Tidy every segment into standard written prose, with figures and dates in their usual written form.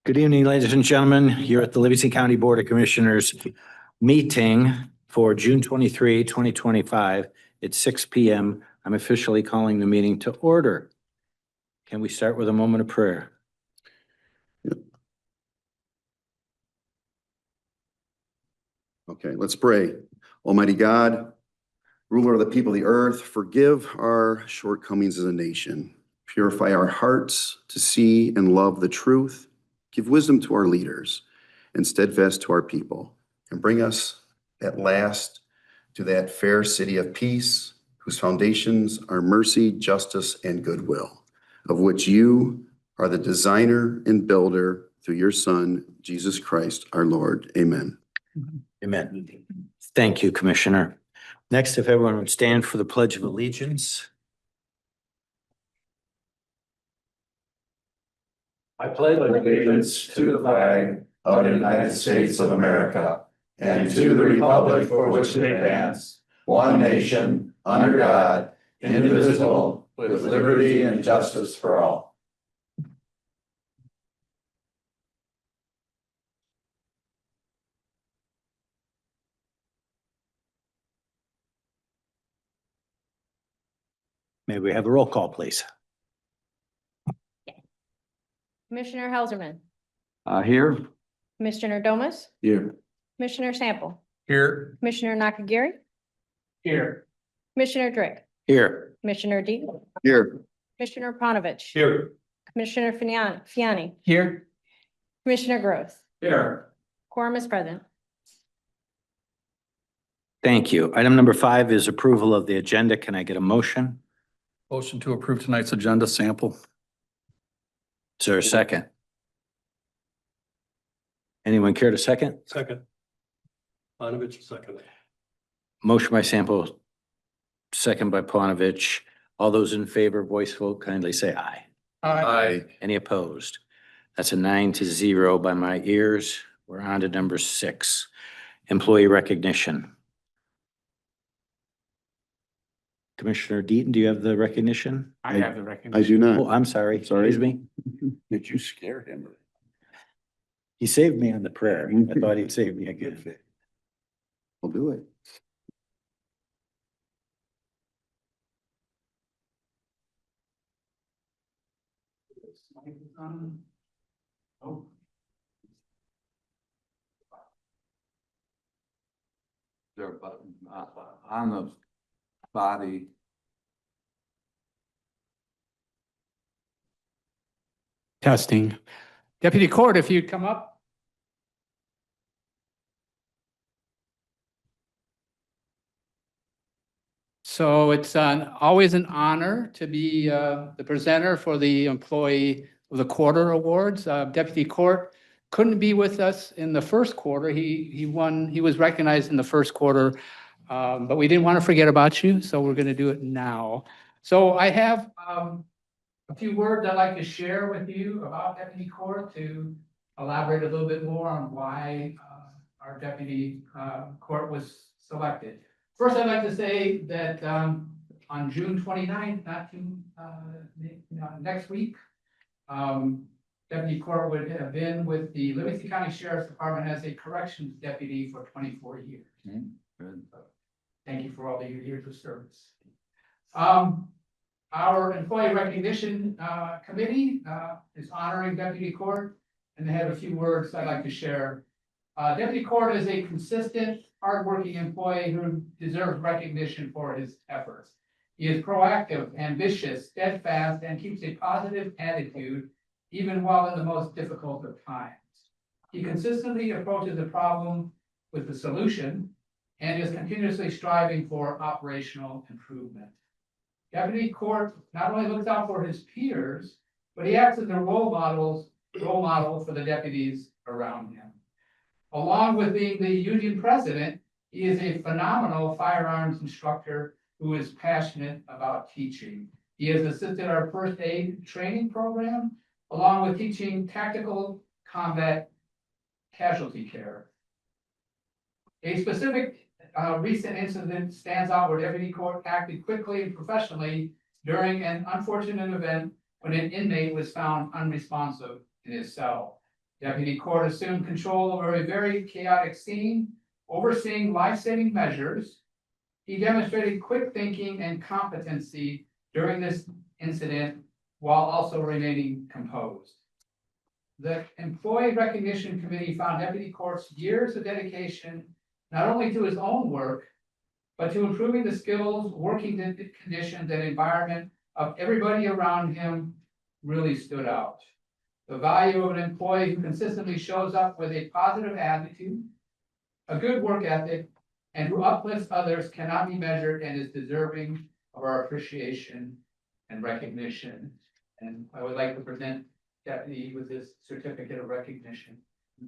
Good evening, ladies and gentlemen. You're at the Livingston County Board of Commissioners meeting for June 23, 2025 at 6 p.m. I'm officially calling the meeting to order. Can we start with a moment of prayer? Okay, let's pray. Almighty God, ruler of the people of the earth, forgive our shortcomings as a nation. Purify our hearts to see and love the truth. Give wisdom to our leaders and steadfast to our people. And bring us at last to that fair city of peace, whose foundations are mercy, justice, and goodwill, of which you are the designer and builder through your Son, Jesus Christ, our Lord. Amen. Amen. Thank you, Commissioner. Next, if everyone would stand for the Pledge of Allegiance. I pledge allegiance to the flag of the United States of America and to the republic for which it stands, one nation, under God, indivisible, with liberty and justice for all. May we have a roll call, please? Commissioner Helserman, Here. Commissioner Domas, Here. Commissioner Sample, Here. Commissioner Nakagiri, Here. Commissioner Drick, Here. Commissioner Deaton, Here. Commissioner Panovich, Here. Commissioner Fiani, Here. Commissioner Gross. Here. Quorum is present. Thank you. Item number 5 is approval of the agenda. Can I get a motion? Motion to approve tonight's agenda sample. Is there a second? Anyone care to second? Second. Panovich, second. Motion by Sample, second by Panovich. All those in favor, voice vote, kindly say aye. Aye. Any opposed? That's a 9-0 by my ears. We're on to number 6, employee recognition. Commissioner Deaton, do you have the recognition? I have the recognition. I do not. Oh, I'm sorry. Sorry. Excuse me. Did you scare him? He saved me on the prayer. I thought he'd save me again. We'll do it. Oh. There, but on the body. Testing. Deputy Court, if you'd come up. So it's always an honor to be the presenter for the Employee of the Quarter Awards. Deputy Court couldn't be with us in the first quarter. He was recognized in the first quarter, but we didn't want to forget about you, so we're going to do it now. So I have a few words I'd like to share with you about Deputy Court to elaborate a little bit more on why our Deputy Court was selected. First, I'd like to say that on June 29th, next week, Deputy Court would have been with the Livingston County Sheriff's Department as a corrections deputy for 24 years. Good. Thank you for all your years of service. Our Employee Recognition Committee is honoring Deputy Court, and they have a few words I'd like to share. Deputy Court is a consistent, hardworking employee who deserves recognition for his efforts. He is proactive, ambitious, steadfast, and keeps a positive attitude even while in the most difficult of times. He consistently approaches a problem with the solution and is continuously striving for operational improvement. Deputy Court not only looks out for his peers, but he acts as a role model for the deputies around him. Along with being the union president, he is a phenomenal firearms instructor who is passionate about teaching. He has assisted our first aid training program, along with teaching tactical combat casualty care. A specific recent incident stands out where Deputy Court acted quickly and professionally during an unfortunate event when an inmate was found unresponsive in his cell. Deputy Court assumed control over a very chaotic scene, overseeing life-saving measures. He demonstrated quick thinking and competency during this incident while also remaining composed. The Employee Recognition Committee found Deputy Court's years of dedication not only to his own work, but to improving the skills, working conditions, and environment of everybody around him really stood out. The value of an employee who consistently shows up with a positive attitude, a good work ethic, and who uplifts others cannot be measured and is deserving of our appreciation and recognition. And I would like to present Deputy with this certificate of recognition.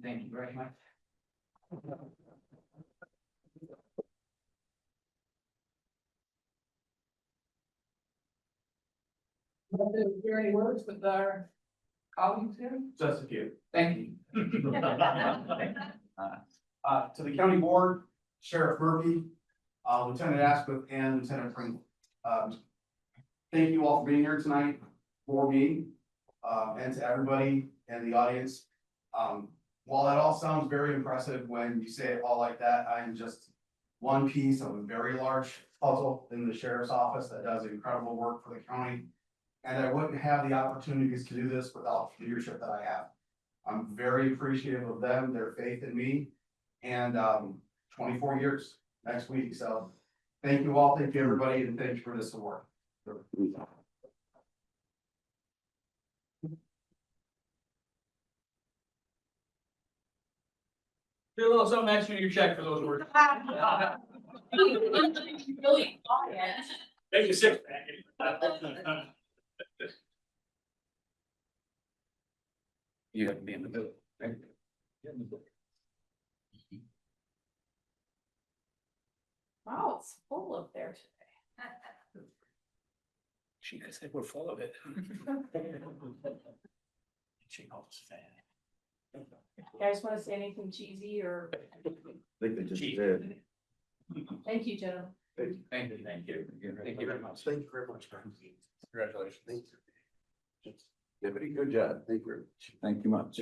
Thank you very much. Is there any words with our colleagues here? Just a few. Thank you. To the county board, Sheriff Murphy, Lieutenant Asquith, and Lieutenant Pringle. Thank you all for being here tonight for me, and to everybody in the audience. While that all sounds very impressive when you say it all like that, I am just one piece of a very large puzzle in the sheriff's office that does incredible work for the county. And I wouldn't have the opportunities to do this without the leadership that I have. I'm very appreciative of them, their faith in me, and 24 years next week. So thank you all, thank you everybody, and thank you for this award. Do a little something extra in your check for those words. Really quiet. Make you sick. You have to be in the middle. Right? Wow, it's full up there today. She said we're full of it. She knows that. You guys want to say anything cheesy or? I think they just Gee. did. Thank you, gentlemen. Thank you. Thank you. Thank you very much. Thank you very much. Congratulations. Thank you. Deputy, good job. Thank you very much. Thank you much.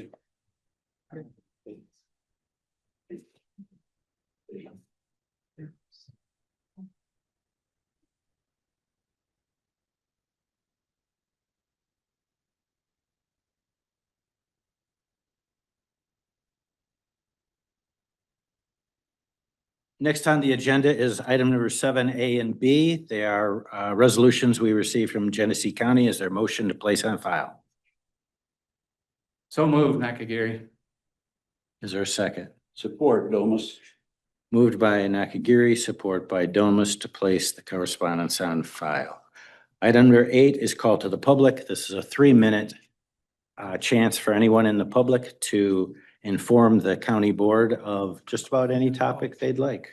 Next on the agenda is item number 7A and B. They are resolutions we received from Genesee County. Is there a motion to place on file? So moved, Nakagiri. Is there a second? Support, Domus. Moved by Nakagiri, support by Domas to place the correspondence on file. Item number 8 is called to the public. This is a 3-minute chance for anyone in the public to inform the county board of just about any topic they'd like.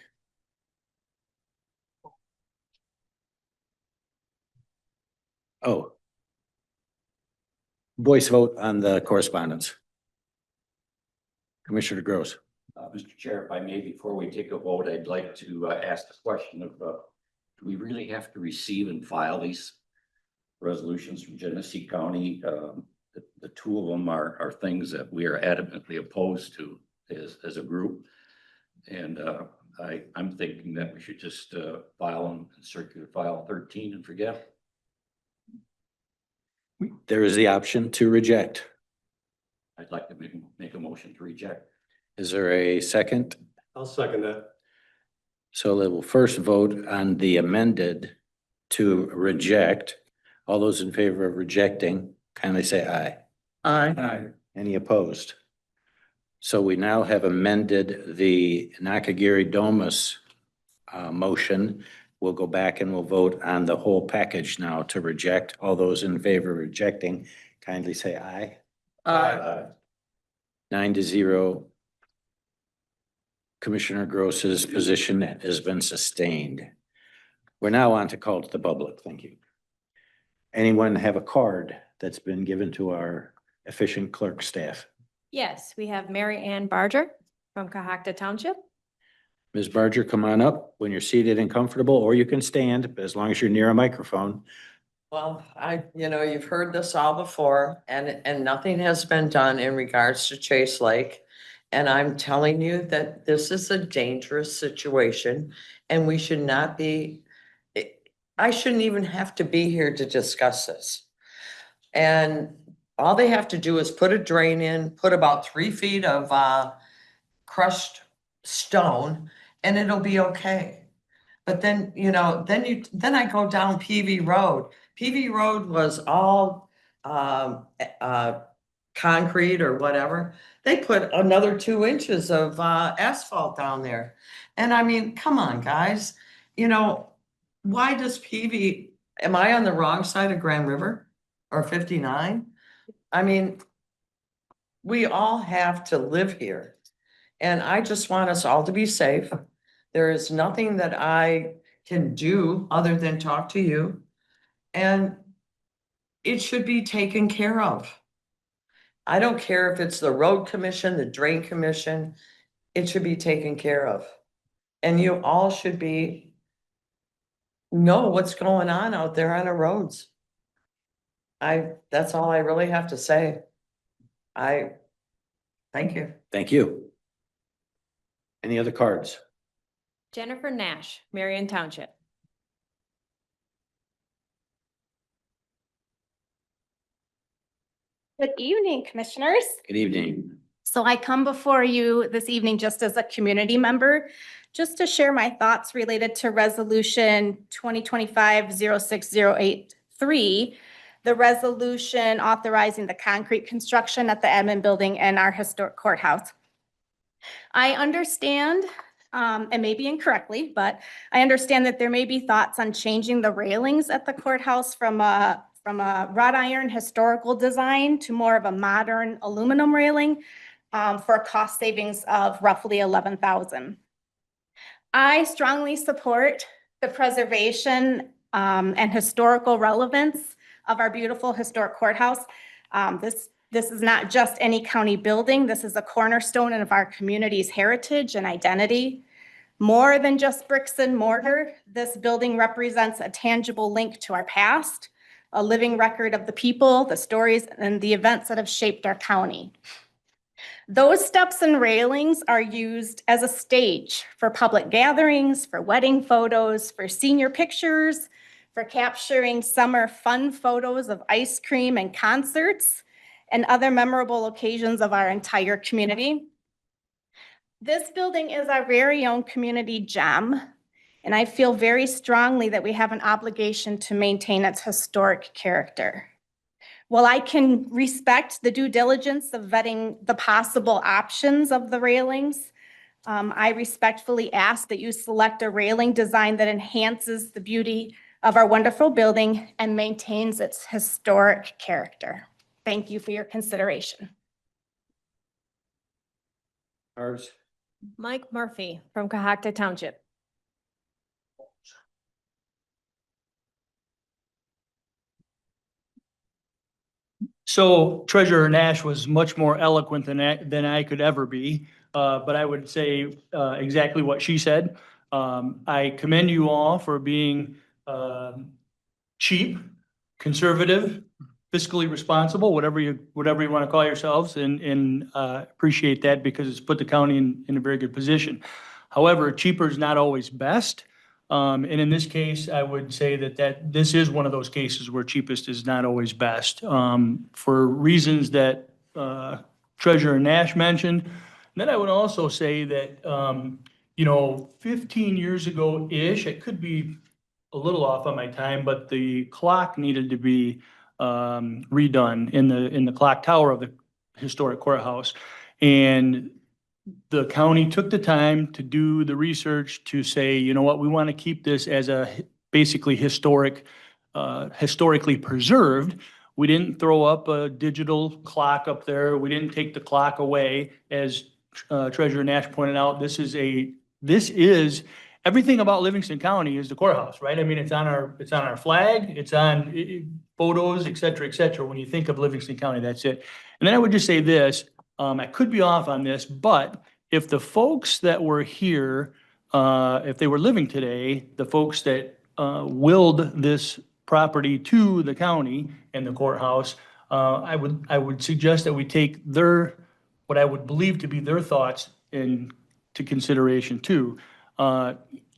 Oh. Voice vote on the correspondence. Commissioner Gross. Mr. Chair, if I may, before we take a vote, I'd like to ask the question of, do we really have to receive and file these resolutions from Genesee County? The two of them are things that we are adamantly opposed to as a group. And I'm thinking that we should just file them in circular file 13 and forget. There is the option to reject. I'd like to make a motion to reject. Is there a second? I'll second that. So they will first vote on the amended to reject. All those in favor of rejecting, kindly say aye. Aye. Any opposed? So we now have amended the Nakagiri Domus motion. We'll go back and we'll vote on the whole package now to reject. All those in favor of rejecting, kindly say aye. Aye. 9-0. Commissioner Gross's position has been sustained. We're now on to call to the public. Thank you. Anyone have a card that's been given to our efficient clerk staff? Yes, we have Mary Ann Barger from Cohocton Township. Ms. Barger, come on up when you're seated and comfortable, or you can stand, but as long as you're near a microphone. Well, you've heard this all before and nothing has been done in regards to Chase Lake. And I'm telling you that this is a dangerous situation and we should not be, I shouldn't even have to be here to discuss this. And all they have to do is put a drain in, put about 3 feet of, crushed stone and it'll be okay. But then, then I go down PV Road. PV Road was all concrete or whatever. They put another 2 inches of asphalt down there. And I mean, come on, guys. Why does PV, am I on the wrong side of Grand River or 59? I mean, we all have to live here. And I just want us all to be safe. There is nothing that I can do other than talk to you. And it should be taken care of. I don't care if it's the road commission, the drain commission, it should be taken care of. And you all should know what's going on out there on the roads. That's all I really have to say. Thank you. Thank you. Any other cards? Jennifer Nash, Marion Township. Good evening, Commissioners. Good evening. So I come before you this evening just as a community member, just to share my thoughts related to Resolution 2025-06083, the resolution authorizing the concrete construction at the admin building and our historic courthouse. I understand, and maybe incorrectly, but I understand that there may be thoughts on changing the railings at the courthouse from a wrought iron historical design to more of a modern aluminum railing for a cost savings of roughly $11,000. I strongly support the preservation and historical relevance of our beautiful historic courthouse. This is not just any county building. This is a cornerstone of our community's heritage and identity. More than just bricks and mortar, this building represents a tangible link to our past, a living record of the people, the stories, and the events that have shaped our county. Those steps and railings are used as a stage for public gatherings, for wedding photos, for senior pictures, for capturing summer fun photos of ice cream and concerts, and other memorable occasions of our entire community. This building is our very own community gem, and I feel very strongly that we have an obligation to maintain its historic character. While I can respect the due diligence of vetting the possible options of the railings, I respectfully ask that you select a railing design that enhances the beauty of our wonderful building and maintains its historic character. Thank you for your consideration. Cards? Mike Murphy from Cohocton Township. So Treasurer Nash was much more eloquent than I could ever be, but I would say exactly what she said. I commend you all for being cheap, conservative, fiscally responsible, whatever you want to call yourselves, and appreciate that because it's put the county in a very good position. However, cheaper is not always best. And in this case, I would say that this is one of those cases where cheapest is not always best, for reasons that Treasurer Nash mentioned. And then I would also say that, 15 years ago-ish, it could be a little off on my time, but the clock needed to be redone in the clock tower of the historic courthouse. And the county took the time to do the research to say, you know what, we want to keep this as a basically historically preserved. We didn't throw up a digital clock up there. We didn't take the clock away. As Treasurer Nash pointed out, this is everything about Livingston County is the courthouse, right? I mean, it's on our flag, it's on photos, et cetera, when you think of Livingston County, that's it. And then I would just say this, I could be off on this, but if the folks that were here, if they were living today, the folks that willed this property to the county and the courthouse, I would suggest that we take what I would believe to be their thoughts into consideration too.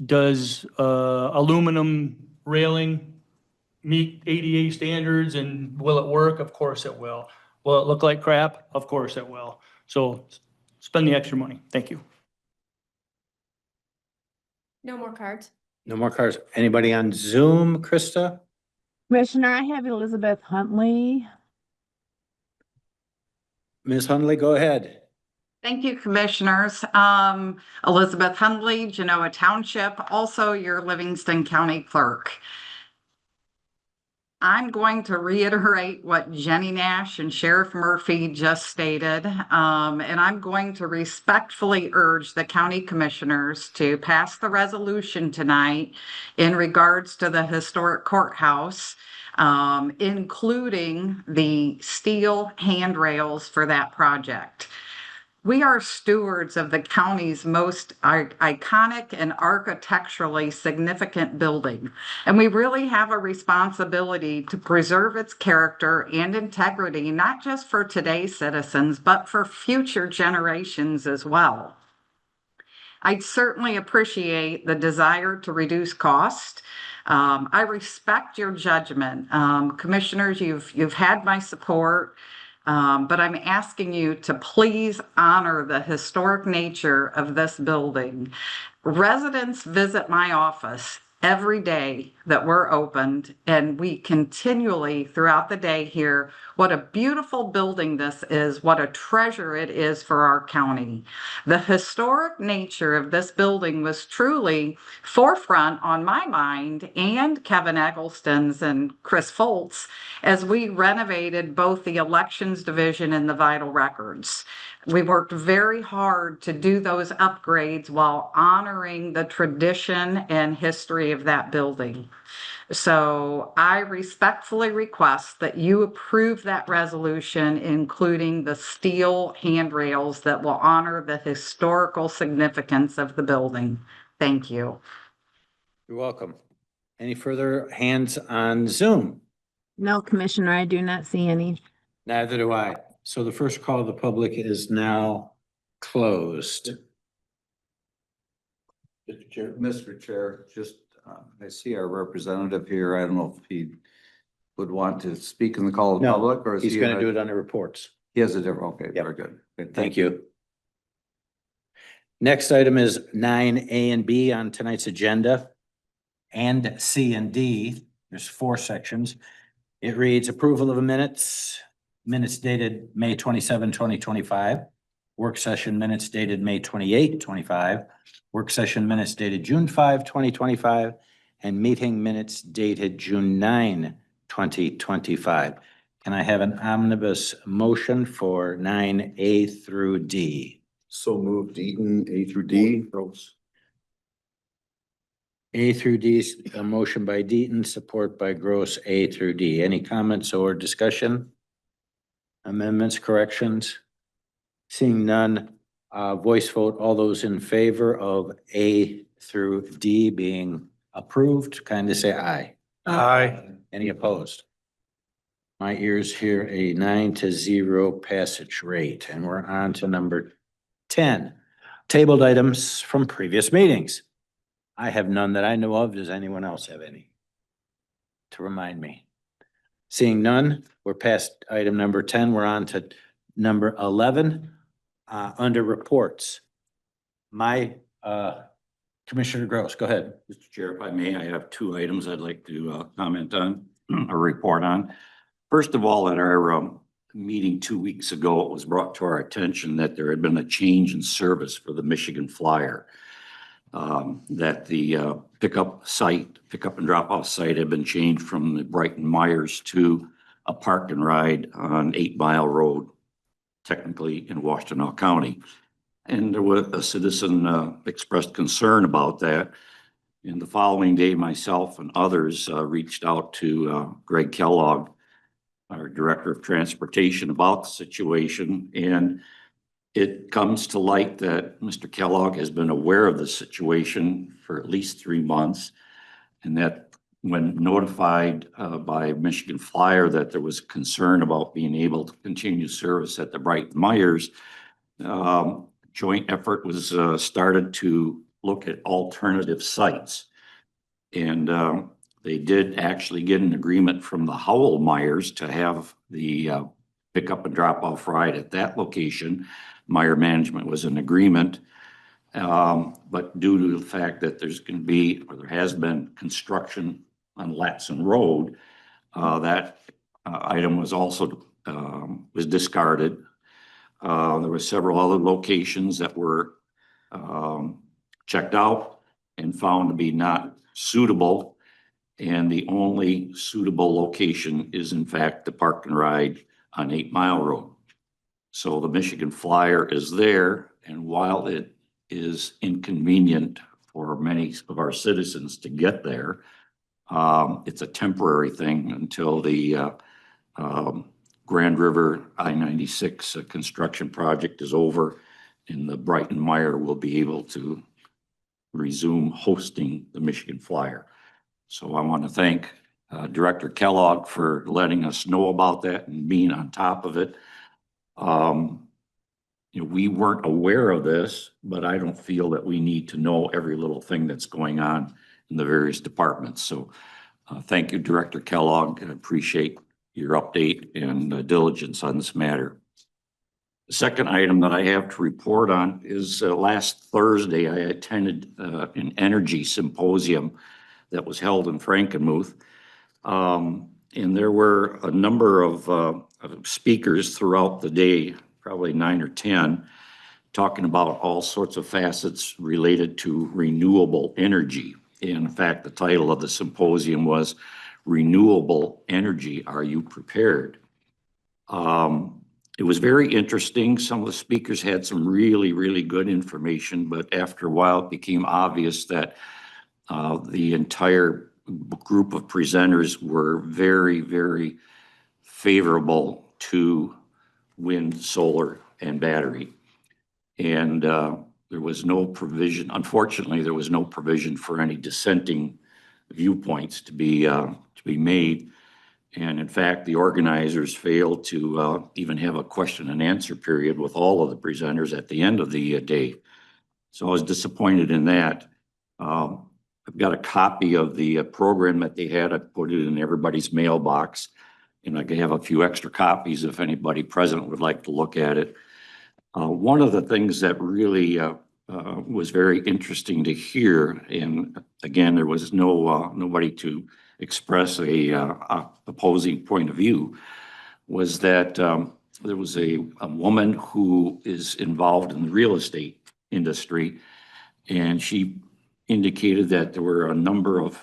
Does aluminum railing meet ADA standards and will it work? Of course it will. Will it look like crap? Of course it will. So spend the extra money. Thank you. No more cards. No more cards. Anybody on Zoom, Krista? Commissioner, I have Elizabeth Huntley. Ms. Hundley, go ahead. Thank you, commissioners. Elizabeth Hundley, Genoa Township, also your Livingston County Clerk. I'm going to reiterate what Jenny Nash and Sheriff Murphy just stated, and I'm going to respectfully urge the county commissioners to pass the resolution tonight in regards to the historic courthouse, including the steel handrails for that project. We are stewards of the county's most iconic and architecturally significant building, and we really have a responsibility to preserve its character and integrity, not just for today's citizens, but for future generations as well. I'd certainly appreciate the desire to reduce cost. I respect your judgment. Commissioners, you've had my support. But I'm asking you to please honor the historic nature of this building. Residents visit my office every day that we're opened, and we continually throughout the day hear what a beautiful building this is, what a treasure it is for our county. The historic nature of this building was truly forefront on my mind and Kevin Eggleston's and Chris Foltz as we renovated both the elections division and the vital records. We worked very hard to do those upgrades while honoring the tradition and history of that building. So I respectfully request that you approve that resolution, including the steel handrails that will honor the historical significance of the building. Thank you. You're welcome. Any further hands on Zoom? No, Commissioner, I do not see any. Neither do I. So the first call of the public is now closed. Mr. Chair, just, I see our representative here. I don't know if he would want to speak in the call of the No, public or is He's he? going to do it under reports. He has a different, okay, Yep. very good. Good, Thank you. Next item is 9A and B on tonight's agenda, and C and D. There's 4 sections. It reads approval of minutes dated May 27, 2025. Work session minutes dated May 28, 25. Work session minutes dated June 5, 2025, and meeting minutes dated June 9, 2025. Can I have an omnibus motion for 9A through D? So moved, Eaton, A through D. A through D, a motion by Deaton, support by Gross, A through D. Any comments or discussion? Amendments, corrections? Seeing none, voice vote, all those in favor of A through D being approved, kind of say aye. Aye. Any opposed? My ears hear a 9-0 passage rate, and we're on to number 10. Tabled items from previous meetings. I have none that I know of. Does anyone else have any? To remind me. Seeing none, we're past item number 10. We're on to number 11, under reports. Commissioner Gross, go ahead. Mr. Chair, if I may, I have 2 items I'd like to comment on or report on. First of all, at our meeting 2 weeks ago, it was brought to our attention that there had been a change in service for the Michigan Flyer. That the pickup and drop off site had been changed from the Brighton Myers to a park and ride on 8 Mile Road, technically in Washtenaw County. And there was a citizen expressed concern about that. And the following day, myself and others reached out to Greg Kellogg, our Director of Transportation, about the situation. And it comes to light that Mr. Kellogg has been aware of the situation for at least 3 months, and that when notified by Michigan Flyer that there was concern about being able to continue service at the Brighton Myers, joint effort was started to look at alternative sites. And they did actually get an agreement from the Howell Myers to have the pickup and drop off ride at that location. Meyer Management was in agreement. But due to the fact that there's going to be, or there has been construction on Latson Road, that item was also was discarded. There were several other locations that were checked out and found to be not suitable. And the only suitable location is in fact the park and ride on 8 Mile Road. So the Michigan Flyer is there, and while it is inconvenient for many of our citizens to get there, it's a temporary thing until the Grand River I-96 construction project is over, and the Brighton Meyer will be able to resume hosting the Michigan Flyer. So I want to thank Director Kellogg for letting us know about that and being on top of it. You know, we weren't aware of this, but I don't feel that we need to know every little thing that's going on in the various departments. So thank you, Director Kellogg. I appreciate your update and diligence on this matter. The second item that I have to report on is last Thursday, I attended an energy symposium that was held in Frankenmuth. And there were a number of speakers throughout the day, probably 9 or 10, talking about all sorts of facets related to renewable energy. In fact, the title of the symposium was Renewable Energy, Are You Prepared? It was very interesting. Some of the speakers had some really, really good information, but after a while it became obvious that the entire group of presenters were very, very favorable to wind, solar, and battery. And there was no provision, unfortunately, there was no provision for any dissenting viewpoints to be made. And in fact, the organizers failed to even have a question and answer period with all of the presenters at the end of the day. So I was disappointed in that. I've got a copy of the program that they had. I put it in everybody's mailbox, and I can have a few extra copies if anybody present would like to look at it. One of the things that really was very interesting to hear, and again, there was nobody to express a opposing point of view, was that there was a woman who is involved in the real estate industry, and she indicated that there were a number of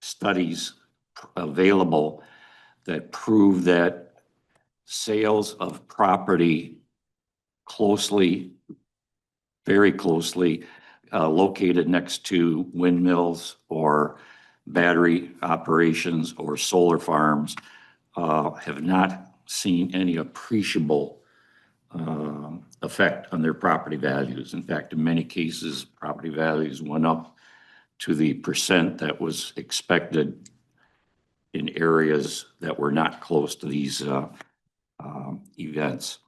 studies available that prove that sales of property very closely located next to windmills or battery operations or solar farms have not seen any appreciable effect on their property values. In fact, in many cases, property values went up to the percent that was expected in areas that were not close to these events.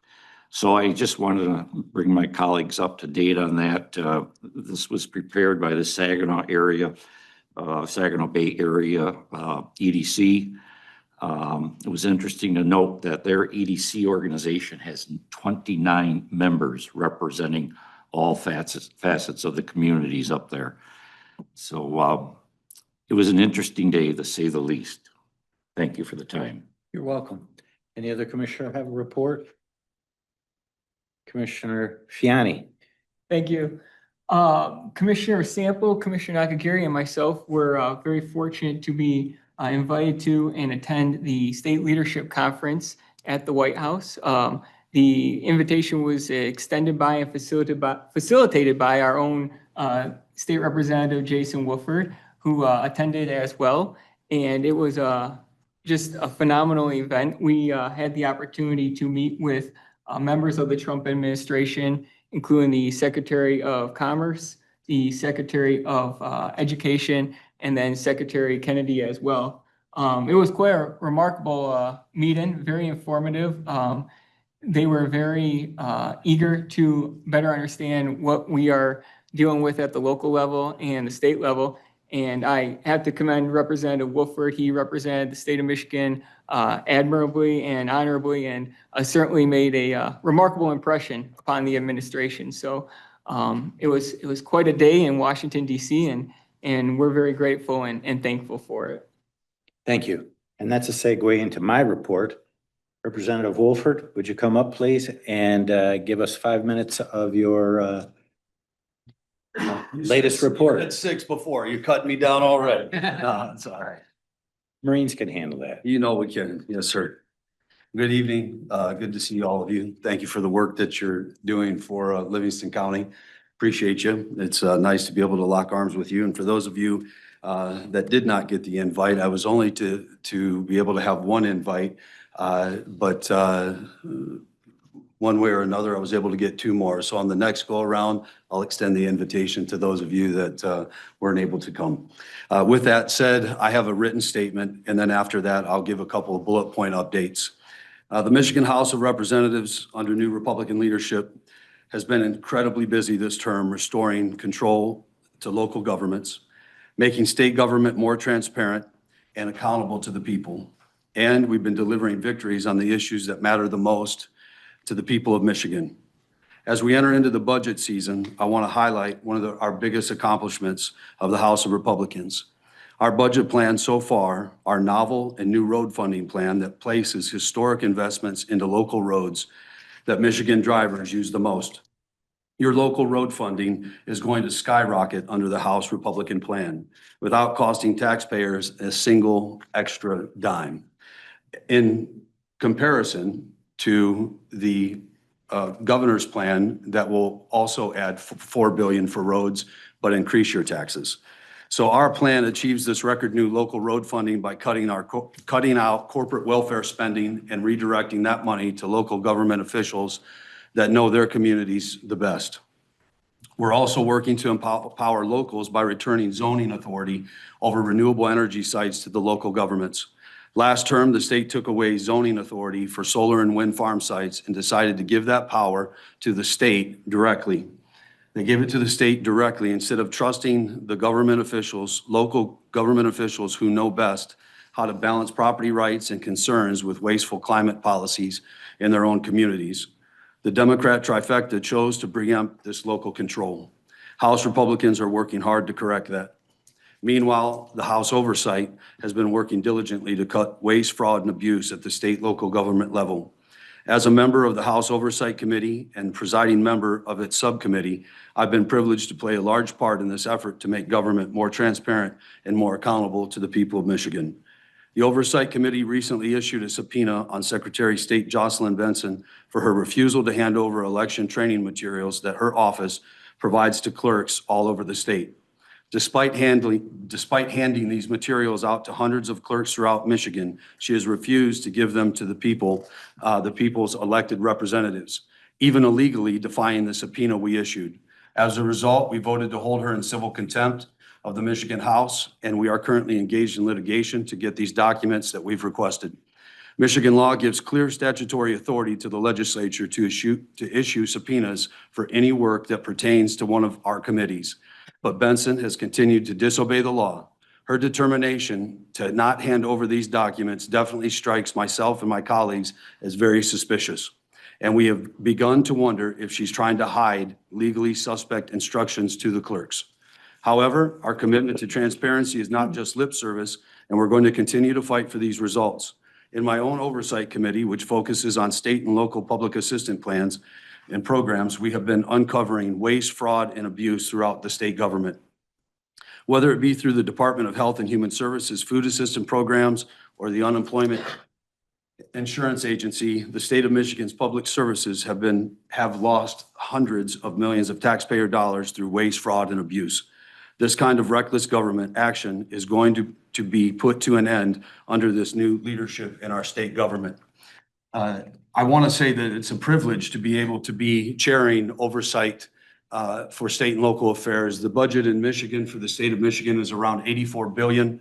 So I just wanted to bring my colleagues up to date on that. This was prepared by the Saginaw Bay Area EDC. It was interesting to note that their EDC organization has 29 members representing all facets of the communities up there. So it was an interesting day, to say the least. Thank you for the time. You're welcome. Any other commissioner have a report? Commissioner Fiani. Thank you. Commissioner Sample, Commissioner Nakagiri, and myself were very fortunate to be invited to and attend the State Leadership Conference at the White House. The invitation was extended by and facilitated by our own State Representative Jason Wooford, who attended as well. And it was just a phenomenal event. We had the opportunity to meet with members of the Trump administration, including the Secretary of Commerce, the Secretary of Education, and then Secretary Kennedy as well. It was quite a remarkable meeting, very informative. They were very eager to better understand what we are dealing with at the local level and the state level. And I have to commend Representative Wolford. He represented the state of Michigan admirably and honorably, and certainly made a remarkable impression upon the administration. So it was quite a day in Washington, D.C., and we're very grateful and thankful for it. Thank you. And that's a segue into my report. Representative Wolford, would you come up, please, and give us 5 minutes of your latest report? At 6 before, you cut me down already. No, it's all right. Marines can handle that. You know we can. Yes, sir. Good evening. Good to see all of you. Thank you for the work that you're doing for Livingston County. Appreciate you. It's nice to be able to lock arms with you. And for those of you that did not get the invite, I was only to be able to have one invite. But one way or another, I was able to get 2 more. So on the next go around, I'll extend the invitation to those of you that weren't able to come. With that said, I have a written statement, and then after that, I'll give a couple of bullet point updates. The Michigan House of Representatives, under new Republican leadership, has been incredibly busy this term restoring control to local governments, making state government more transparent and accountable to the people. And we've been delivering victories on the issues that matter the most to the people of Michigan. As we enter into the budget season, I want to highlight one of our biggest accomplishments of the House of Republicans. Our budget plan so far, our novel and new road funding plan that places historic investments into local roads that Michigan drivers use the most. Your local road funding is going to skyrocket under the House Republican plan without costing taxpayers a single extra dime. In comparison to the governor's plan that will also add $4 billion for roads, but increase your taxes. So our plan achieves this record new local road funding by cutting out corporate welfare spending and redirecting that money to local government officials that know their communities the best. We're also working to empower locals by returning zoning authority over renewable energy sites to the local governments. Last term, the state took away zoning authority for solar and wind farm sites and decided to give that power to the state directly. They gave it to the state directly instead of trusting the government officials, local government officials who know best how to balance property rights and concerns with wasteful climate policies in their own communities. The Democrat trifecta chose to preempt this local control. House Republicans are working hard to correct that. Meanwhile, the House Oversight has been working diligently to cut waste, fraud, and abuse at the state local government level. As a member of the House Oversight Committee and presiding member of its subcommittee, I've been privileged to play a large part in this effort to make government more transparent and more accountable to the people of Michigan. The Oversight Committee recently issued a subpoena on Secretary of State Jocelyn Benson for her refusal to hand over election training materials that her office provides to clerks all over the state. Despite handing these materials out to hundreds of clerks throughout Michigan, she has refused to give them to the people, the people's elected representatives, even illegally defying the subpoena we issued. As a result, we voted to hold her in civil contempt of the Michigan House, and we are currently engaged in litigation to get these documents that we've requested. Michigan law gives clear statutory authority to the legislature to issue subpoenas for any work that pertains to one of our committees. But Benson has continued to disobey the law. Her determination to not hand over these documents definitely strikes myself and my colleagues as very suspicious. And we have begun to wonder if she's trying to hide legally suspect instructions to the clerks. However, our commitment to transparency is not just lip service, and we're going to continue to fight for these results. In my own oversight committee, which focuses on state and local public assistance plans and programs, we have been uncovering waste, fraud, and abuse throughout the state government. Whether it be through the Department of Health and Human Services food assistance programs or the Unemployment Insurance Agency, the state of Michigan's public services have lost hundreds of millions of taxpayer dollars through waste, fraud, and abuse. This kind of reckless government action is going to be put to an end under this new leadership in our state government. I want to say that it's a privilege to be able to be chairing oversight for state and local affairs. The budget in Michigan for the state of Michigan is around 84 billion.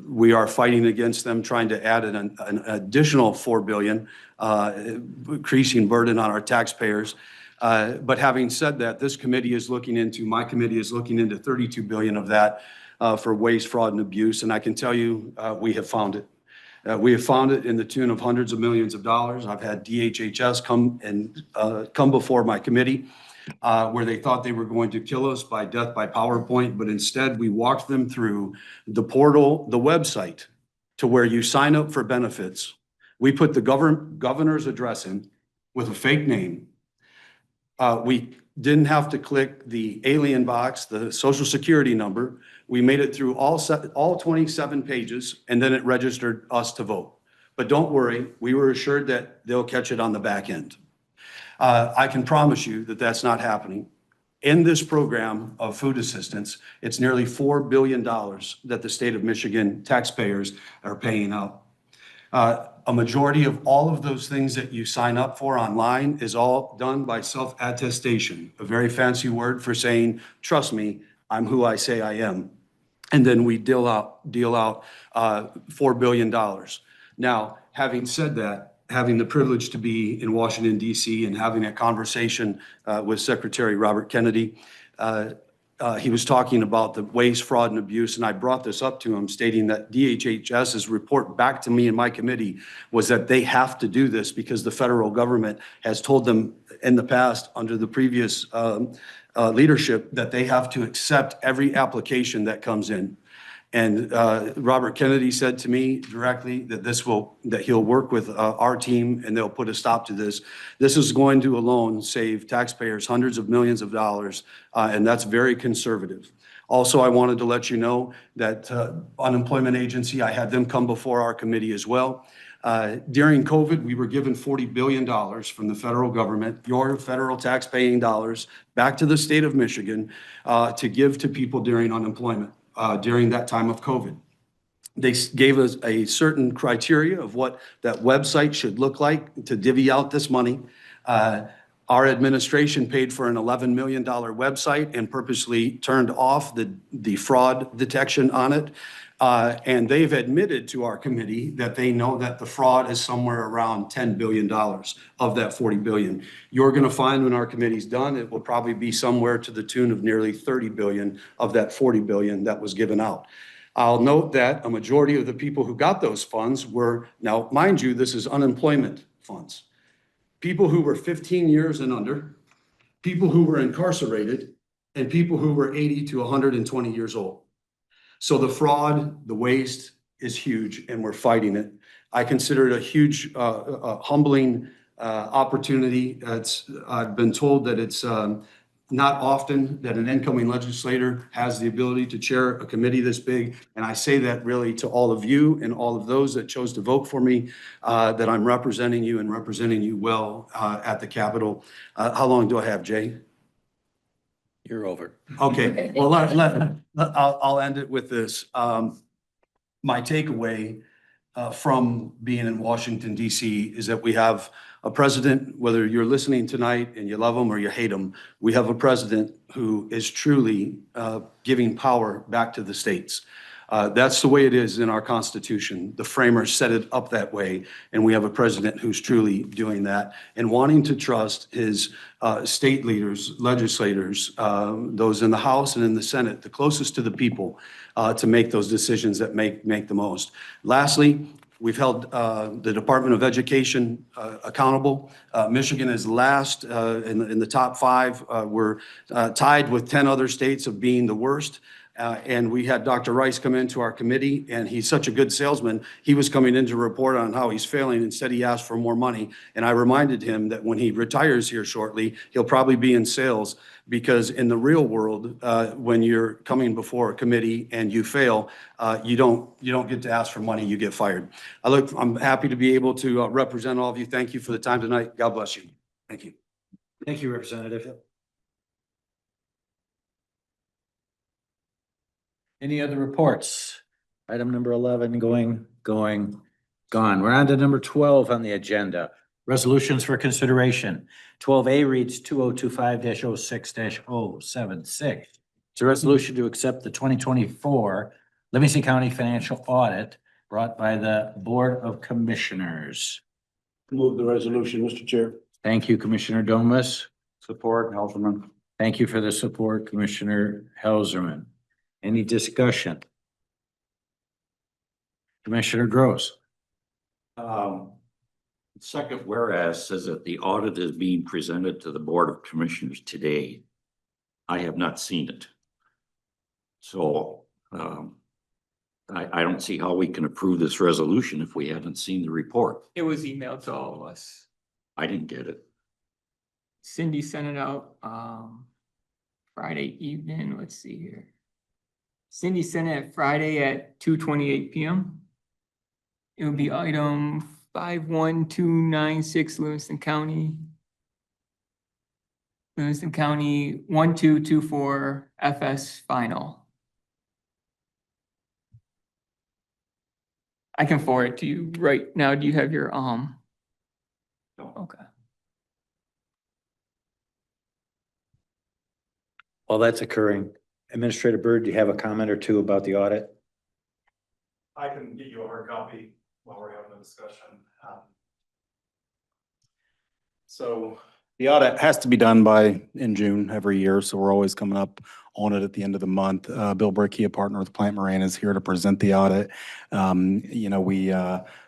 We are fighting against them, trying to add an additional 4 billion, increasing burden on our taxpayers. But having said that, this committee is looking into, my committee is looking into 32 billion of that for waste, fraud, and abuse. And I can tell you, we have found it. We have found it in the tune of hundreds of millions of dollars. I've had DHHS come before my committee where they thought they were going to kill us by death by PowerPoint, but instead we walked them through the portal, the website, to where you sign up for benefits. We put the governor's address in with a fake name. We didn't have to click the alien box, the social security number. We made it through all 27 pages, and then it registered us to vote. But don't worry, we were assured that they'll catch it on the back end. I can promise you that that's not happening. In this program of food assistance, it's nearly $4 billion that the state of Michigan taxpayers are paying out. A majority of all of those things that you sign up for online is all done by self-attestation, a very fancy word for saying, trust me, I'm who I say I am. And then we deal out $4 billion. Now, having said that, having the privilege to be in Washington, D.C. and having a conversation with Secretary Robert Kennedy, he was talking about the waste, fraud, and abuse, and I brought this up to him, stating that DHHS's report back to me and my committee was that they have to do this because the federal government has told them in the past, under the previous leadership, that they have to accept every application that comes in. And Robert Kennedy said to me directly that he'll work with our team and they'll put a stop to this. This is going to alone save taxpayers hundreds of millions of dollars, and that's very conservative. Also, I wanted to let you know that Unemployment Agency, I had them come before our committee as well. During COVID, we were given $40 billion from the federal government, your federal tax-paying dollars, back to the state of Michigan to give to people during unemployment. During that time of COVID. They gave us a certain criteria of what that website should look like to divvy out this money. Our administration paid for an $11 million website and purposely turned off the fraud detection on it. And they've admitted to our committee that they know that the fraud is somewhere around $10 billion of that $40 billion. You're going to find when our committee's done, it will probably be somewhere to the tune of nearly $30 billion of that $40 billion that was given out. I'll note that a majority of the people who got those funds were, now mind you, this is unemployment funds. People who were 15 years and under, people who were incarcerated, and people who were 80 to 120 years old. So the fraud, the waste is huge, and we're fighting it. I consider it a huge, humbling opportunity. I've been told that it's not often that an incoming legislator has the ability to chair a committee this big. And I say that really to all of you and all of those that chose to vote for me, that I'm representing you and representing you well at the Capitol. How long do I have, Jay? You're over. Okay, well, I'll end it with this. My takeaway from being in Washington, D.C. is that we have a president, whether you're listening tonight and you love him or you hate him, we have a president who is truly giving power back to the states. That's the way it is in our Constitution. The framers set it up that way, and we have a president who's truly doing that and wanting to trust his state leaders, legislators, those in the House and in the Senate, the closest to the people, to make those decisions that make the most. Lastly, we've held the Department of Education accountable. Michigan is last in the top 5. We're tied with 10 other states of being the worst. And we had Dr. Rice come into our committee, and he's such a good salesman. He was coming in to report on how he's failing. Instead, he asked for more money. And I reminded him that when he retires here shortly, he'll probably be in sales, because in the real world, when you're coming before a committee and you fail, you don't get to ask for money, you get fired. I'm happy to be able to represent all of you. Thank you for the time tonight. God bless you. Thank you. Thank you, Representative. Any other reports? Item number 11 gone. We're on to number 12 on the agenda. Resolutions for consideration. 12A reads 2025-06-076. It's a resolution to accept the 2024 Livingston County Financial Audit brought by the Board of Commissioners. Move the resolution, Mr. Chair. Thank you, Commissioner Domas. Support, Helserman. Thank you for the support, Commissioner Helserman. Any discussion? Commissioner Gross. Second whereas says that the audit is being presented to the Board of Commissioners today. I have not seen it. So, I don't see how we can approve this resolution if we haven't seen the report. It was emailed to all of us. I didn't get it. Cindy sent it out, Friday evening. Let's see here. Cindy sent it Friday at 2:28 PM. It would be item 51296 Livingston County. Livingston County 1224 FS final. I can forward it to you right now. Do you have your, No. Okay. While that's occurring, Administrator Byrd, do you have a comment or two about the audit? I can get you a hard copy while we're having a discussion. So the audit has to be done in June every year, so we're always coming up on it at the end of the month. Bill Brickey, a partner with Plant Moran, is here to present the audit. We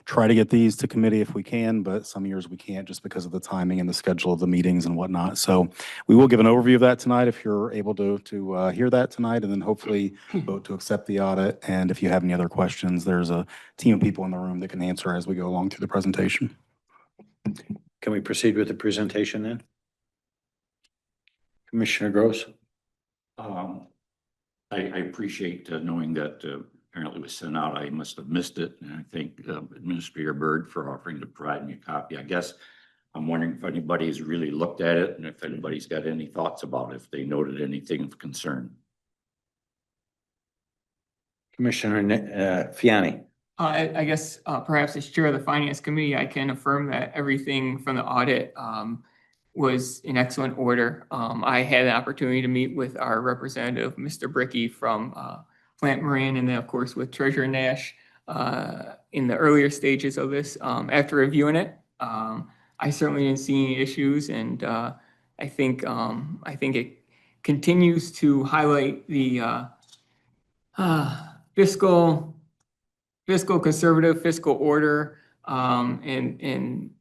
try to get these to committee if we can, but some years we can't just because of the timing and the schedule of the meetings and whatnot. So we will give an overview of that tonight if you're able to hear that tonight, and then hopefully vote to accept the audit. And if you have any other questions, there's a team of people in the room that can answer as we go along through the presentation. Can we proceed with the presentation then? Commissioner Gross? I appreciate knowing that apparently it was sent out. I must have missed it. And I thank Administrator Byrd for offering to provide me a copy. I guess I'm wondering if anybody's really looked at it and if anybody's got any thoughts about it, if they noted anything of concern. Commissioner Fiani? I guess perhaps as chair of the finance committee, I can affirm that everything from the audit was in excellent order. I had an opportunity to meet with our representative, Mr. Brickey from Plant Moran, and then of course with Treasurer Nash in the earlier stages of this. After reviewing it, I certainly didn't see any issues, and I think it continues to highlight the fiscal conservative fiscal order, and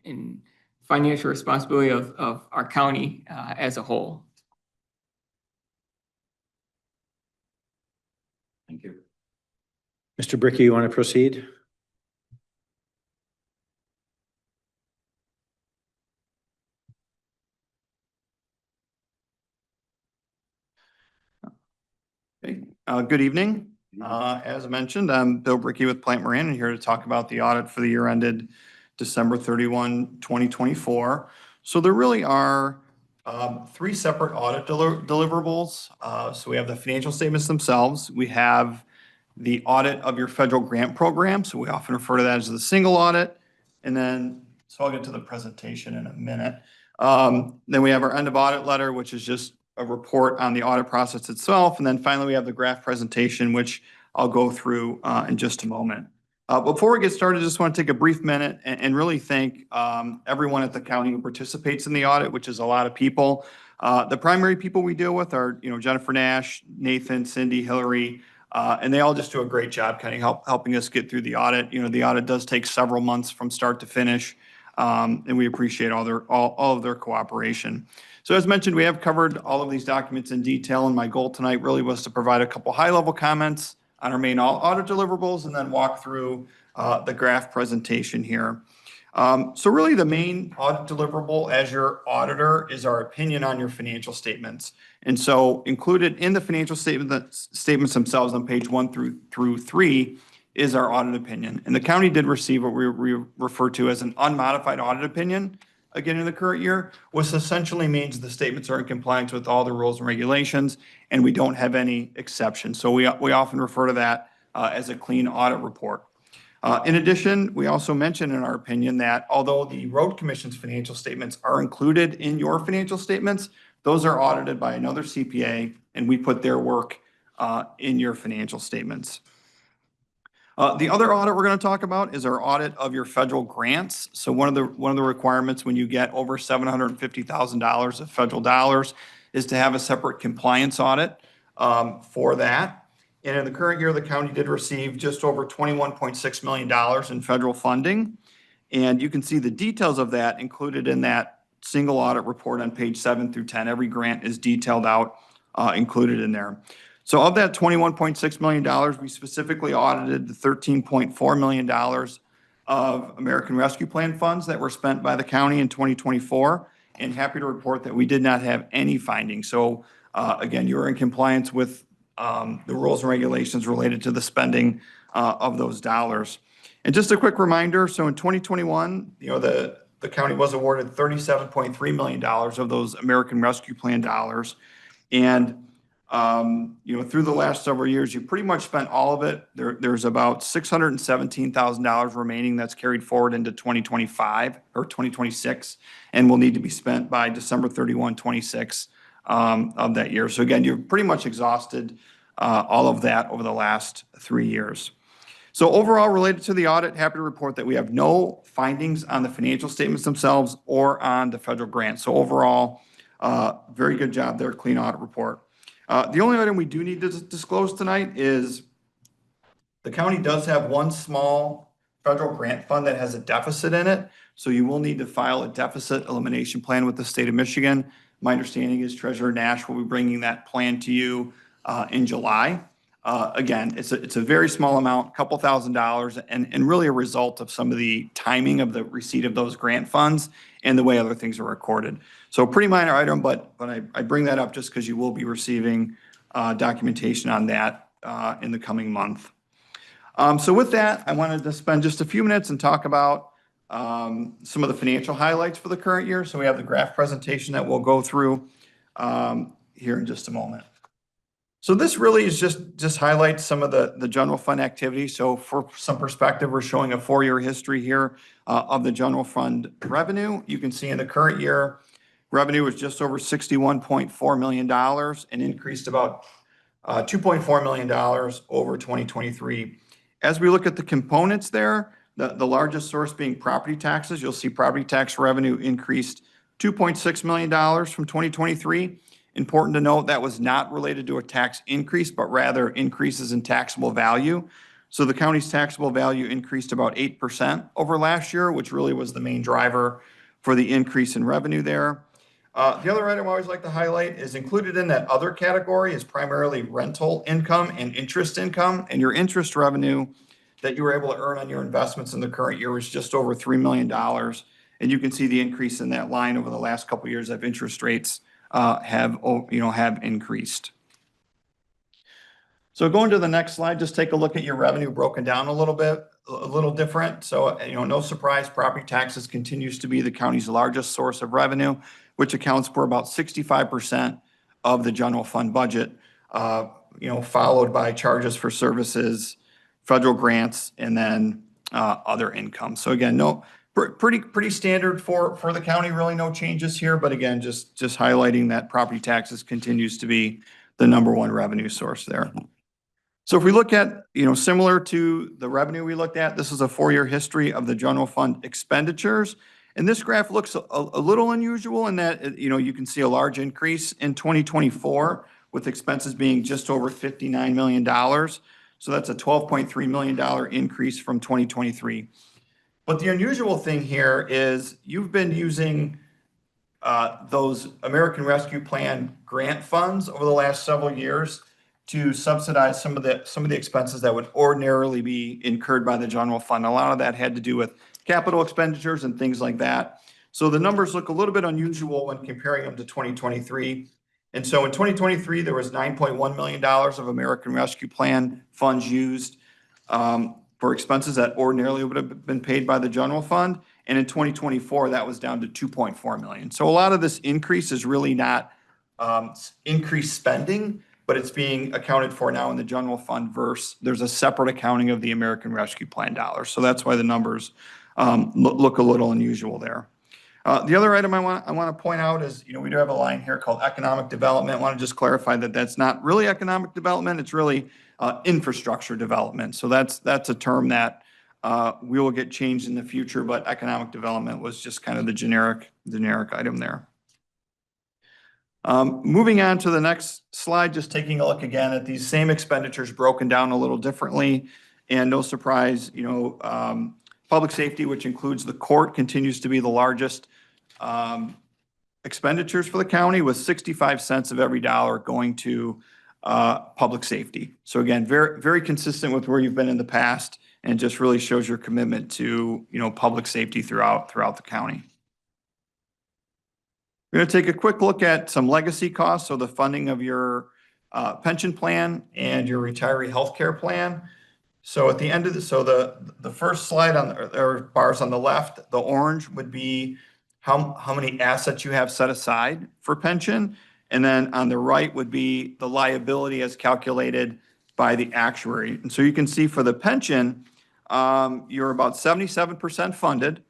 financial responsibility of our county as a whole. Thank you. Mr. Brickey, you want to proceed? Okay, good evening. As mentioned, I'm Bill Brickey with Plant Moran and here to talk about the audit for the year ended December 31, 2024. So there really are three separate audit deliverables. So we have the financial statements themselves. We have the audit of your federal grant program. So we often refer to that as the single audit. And then, so I'll get to the presentation in a minute. Then we have our end of audit letter, which is just a report on the audit process itself. And then finally, we have the graph presentation, which I'll go through in just a moment. Before we get started, I just want to take a brief minute and really thank everyone at the county who participates in the audit, which is a lot of people. The primary people we deal with are, Jennifer Nash, Nathan, Cindy, Hillary, and they all just do a great job kind of helping us get through the audit. The audit does take several months from start to finish, and we appreciate all of their cooperation. So as mentioned, we have covered all of these documents in detail, and my goal tonight really was to provide a couple high-level comments on our main audit deliverables and then walk through the graph presentation here. So really the main audit deliverable as your auditor is our opinion on your financial statements. And so included in the financial statements themselves on page 1 through 3 is our audit opinion. And the county did receive what we refer to as an unmodified audit opinion, again in the current year, which essentially means the statements are in compliance with all the rules and regulations, and we don't have any exceptions. So we often refer to that as a clean audit report. In addition, we also mentioned in our opinion that although the road commission's financial statements are included in your financial statements, those are audited by another CPA, and we put their work in your financial statements. The other audit we're going to talk about is our audit of your federal grants. So one of the requirements when you get over $750,000 of federal dollars is to have a separate compliance audit for that. And in the current year, the county did receive just over $21.6 million in federal funding. And you can see the details of that included in that single audit report on page 7 through 10. Every grant is detailed out, included in there. So of that $21.6 million, we specifically audited the $13.4 million of American Rescue Plan funds that were spent by the county in 2024. And happy to report that we did not have any findings. So again, you're in compliance with the rules and regulations related to the spending of those dollars. And just a quick reminder, so in 2021, the county was awarded $37.3 million of those American Rescue Plan dollars. And through the last several years, you pretty much spent all of it. There's about $617,000 remaining that's carried forward into 2025 or 2026 and will need to be spent by December 31, 26 of that year. So again, you've pretty much exhausted all of that over the last 3 years. So overall, related to the audit, happy to report that we have no findings on the financial statements themselves or on the federal grant. So overall, very good job there, clean audit report. The only item we do need to disclose tonight is the county does have one small federal grant fund that has a deficit in it. So you will need to file a deficit elimination plan with the state of Michigan. My understanding is Treasurer Nash will be bringing that plan to you in July. Again, it's a very small amount, a couple $1,000s, and really a result of some of the timing of the receipt of those grant funds and the way other things are recorded. So pretty minor item, but I bring that up just because you will be receiving documentation on that in the coming month. So with that, I wanted to spend just a few minutes and talk about some of the financial highlights for the current year. So we have the graph presentation that we'll go through here in just a moment. So this really is just highlights some of the general fund activity. So for some perspective, we're showing a 4-year history here of the general fund revenue. You can see in the current year, revenue was just over $61.4 million and increased about $2.4 million over 2023. As we look at the components there, the largest source being property taxes, you'll see property tax revenue increased $2.6 million from 2023. Important to note that was not related to a tax increase, but rather increases in taxable value. So the county's taxable value increased about 8% over last year, which really was the main driver for the increase in revenue there. The other item I always like to highlight is included in that other category is primarily rental income and interest income. And your interest revenue that you were able to earn on your investments in the current year was just over $3 million. And you can see the increase in that line over the last couple of years of interest rates have increased. So going to the next slide, just take a look at your revenue broken down a little bit, a little different. So, no surprise, property taxes continues to be the county's largest source of revenue, which accounts for about 65% of the general fund budget, followed by charges for services, federal grants, and then other income. So again, pretty standard for the county, really no changes here. But again, just highlighting that property taxes continues to be the #1 revenue source there. So if we look at, similar to the revenue we looked at, this is a 4-year history of the general fund expenditures. And this graph looks a little unusual in that, you can see a large increase in 2024 with expenses being just over $59 million. So that's a $12.3 million increase from 2023. But the unusual thing here is you've been using those American Rescue Plan grant funds over the last several years to subsidize some of the expenses that would ordinarily be incurred by the general fund. A lot of that had to do with capital expenditures and things like that. So the numbers look a little bit unusual when comparing them to 2023. And so in 2023, there was $9.1 million of American Rescue Plan funds used for expenses that ordinarily would have been paid by the general fund. And in 2024, that was down to $2.4 million. So a lot of this increase is really not increased spending. but it's being accounted for now in the general fund versus there's a separate accounting of the American Rescue Plan dollars. So that's why the numbers look a little unusual there. The other item I want to point out is, we do have a line here called economic development. I want to just clarify that that's not really economic development. It's really infrastructure development. So that's a term that we will get changed in the future, but economic development was just kind of the generic item there. Moving on to the next slide, just taking a look again at these same expenditures broken down a little differently. And no surprise, public safety, which includes the court, continues to be the largest expenditures for the county, with 65 cents of every dollar going to public safety. So again, very, very consistent with where you've been in the past, and just really shows your commitment to, public safety throughout the county. We're going to take a quick look at some legacy costs, so the funding of your pension plan and your retiree healthcare plan. So at the end of the first slide or bars on the left, the orange would be how many assets you have set aside for pension. And then on the right would be the liability as calculated by the actuary. And so you can see for the pension, you're about 77% funded,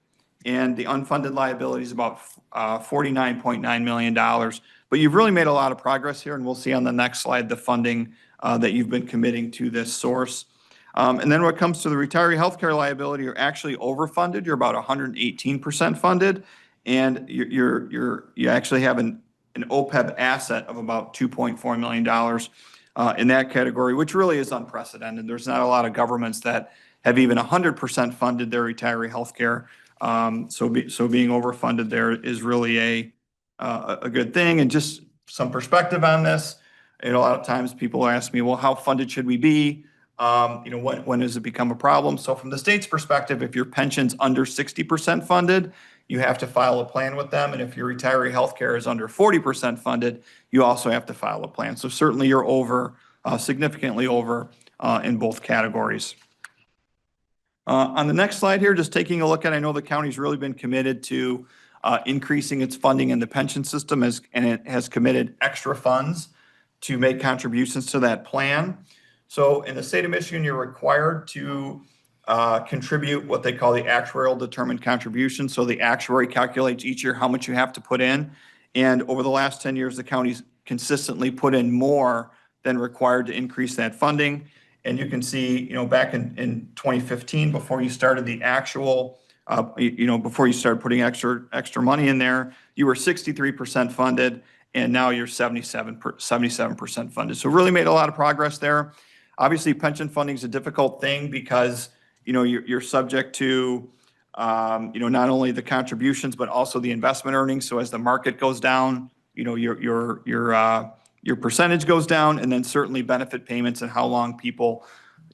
and the unfunded liability is about $49.9 million. But you've really made a lot of progress here, and we'll see on the next slide the funding that you've been committing to this source. And then when it comes to the retiree healthcare liability, you're actually overfunded. You're about 118% funded, and you actually have an OPEB asset of about $2.4 million in that category, which really is unprecedented. There's not a lot of governments that have even 100% funded their retiree healthcare. So being overfunded there is really a good thing. And just some perspective on this, a lot of times people ask me, well, how funded should we be? When does it become a problem? So from the state's perspective, if your pension's under 60% funded, you have to file a plan with them. And if your retiree healthcare is under 40% funded, you also have to file a plan. So certainly you're over, significantly over in both categories. On the next slide here, just taking a look at, I know the county's really been committed to increasing its funding in the pension system, and it has committed extra funds to make contributions to that plan. So in the state of Michigan, you're required to contribute what they call the actuarial determined contribution. So the actuary calculates each year how much you have to put in. And over the last 10 years, the county's consistently put in more than required to increase that funding. And you can see, back in 2015, before you started the actual, before you started putting extra money in there, you were 63% funded, and now you're 77% funded. So really made a lot of progress there. Obviously, pension funding is a difficult thing because, you're subject to, not only the contributions, but also the investment earnings. So as the market goes down, your percentage goes down, and then certainly benefit payments and how long people,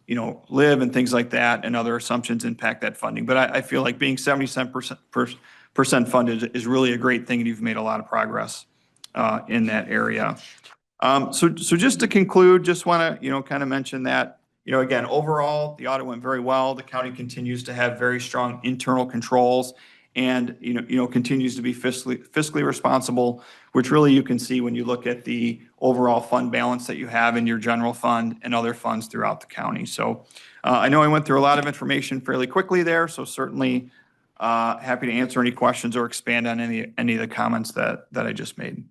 live and things like that, and other assumptions impact that funding. But I feel like being 77% funded is really a great thing, and you've made a lot of progress in that area. So just to conclude, just want to, kind of mention that, again, overall, the audit went very well. The county continues to have very strong internal controls, and, continues to be fiscally responsible, which really you can see when you look at the overall fund balance that you have in your general fund and other funds throughout the county. So I know I went through a lot of information fairly quickly there, so certainly happy to answer any questions or expand on any of the comments that I just made.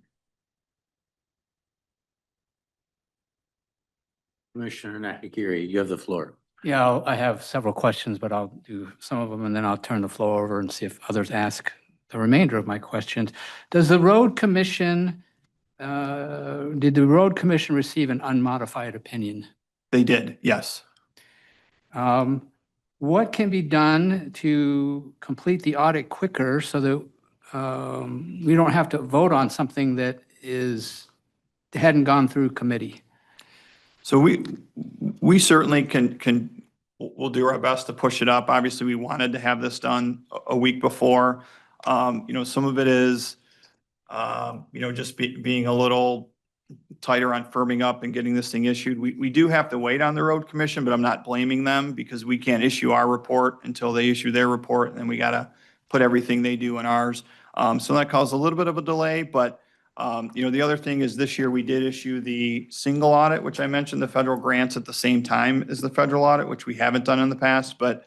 Commissioner Nakagiri, you have the floor. Yeah, I have several questions, but I'll do some of them and then I'll turn the floor over and see if others ask the remainder of my questions. Did the road commission receive an unmodified opinion? They did, yes. What can be done to complete the audit quicker so that we don't have to vote on something that hadn't gone through committee? So we certainly we'll do our best to push it up. Obviously, we wanted to have this done a week before. Some of it is, just being a little tighter on firming up and getting this thing issued. We do have to wait on the road commission, but I'm not blaming them because we can't issue our report until they issue their report, and then we got to put everything they do in ours. So that caused a little bit of a delay, but The other thing is this year we did issue the single audit, which I mentioned, the federal grants at the same time as the federal audit, which we haven't done in the past, but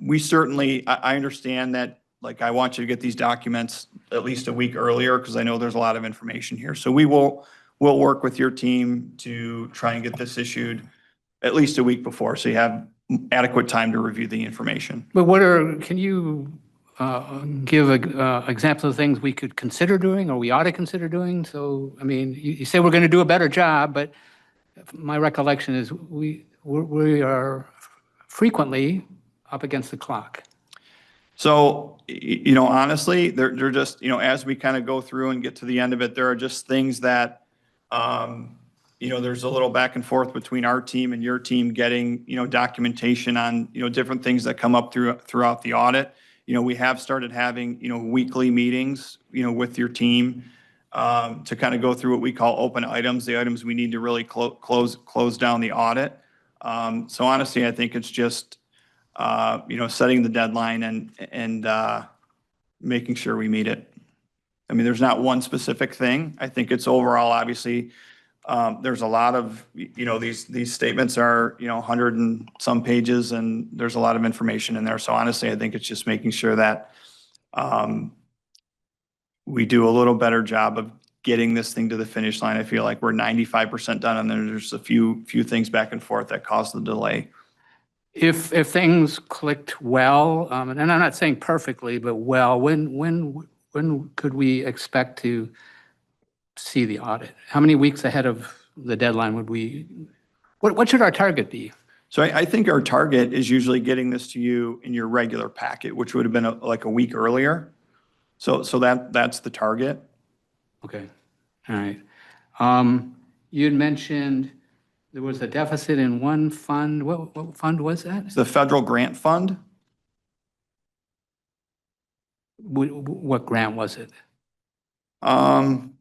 we certainly, I understand that, like, I want you to get these documents at least a week earlier because I know there's a lot of information here. So we'll work with your team to try and get this issued at least a week before, so you have adequate time to review the information. But can you give examples of things we could consider doing or we ought to consider doing? So, I mean, you say we're going to do a better job, but my recollection is we are frequently up against the clock. So, honestly, they're just, as we kind of go through and get to the end of it, there are just things that, there's a little back and forth between our team and your team getting, documentation on, different things that come up throughout the audit. We have started having, weekly meetings, with your team to kind of go through what we call open items, the items we need to really close down the audit. So honestly, I think it's just, setting the deadline and making sure we meet it. I mean, there's not one specific thing. I think it's overall, obviously, there's a lot of, these statements are, 100 and some pages, and there's a lot of information in there. So honestly, I think it's just making sure that we do a little better job of getting this thing to the finish line. I feel like we're 95% done, and then there's a few things back and forth that cause the delay. If things clicked well, and I'm not saying perfectly, but well, when could we expect to see the audit? How many weeks ahead of the deadline would what should our target be? So I think our target is usually getting this to you in your regular packet, which would have been like a week earlier. So that's the target. Okay, all right. You had mentioned there was a deficit in one fund. What fund was that? It's the federal grant fund. What grant was it? I'm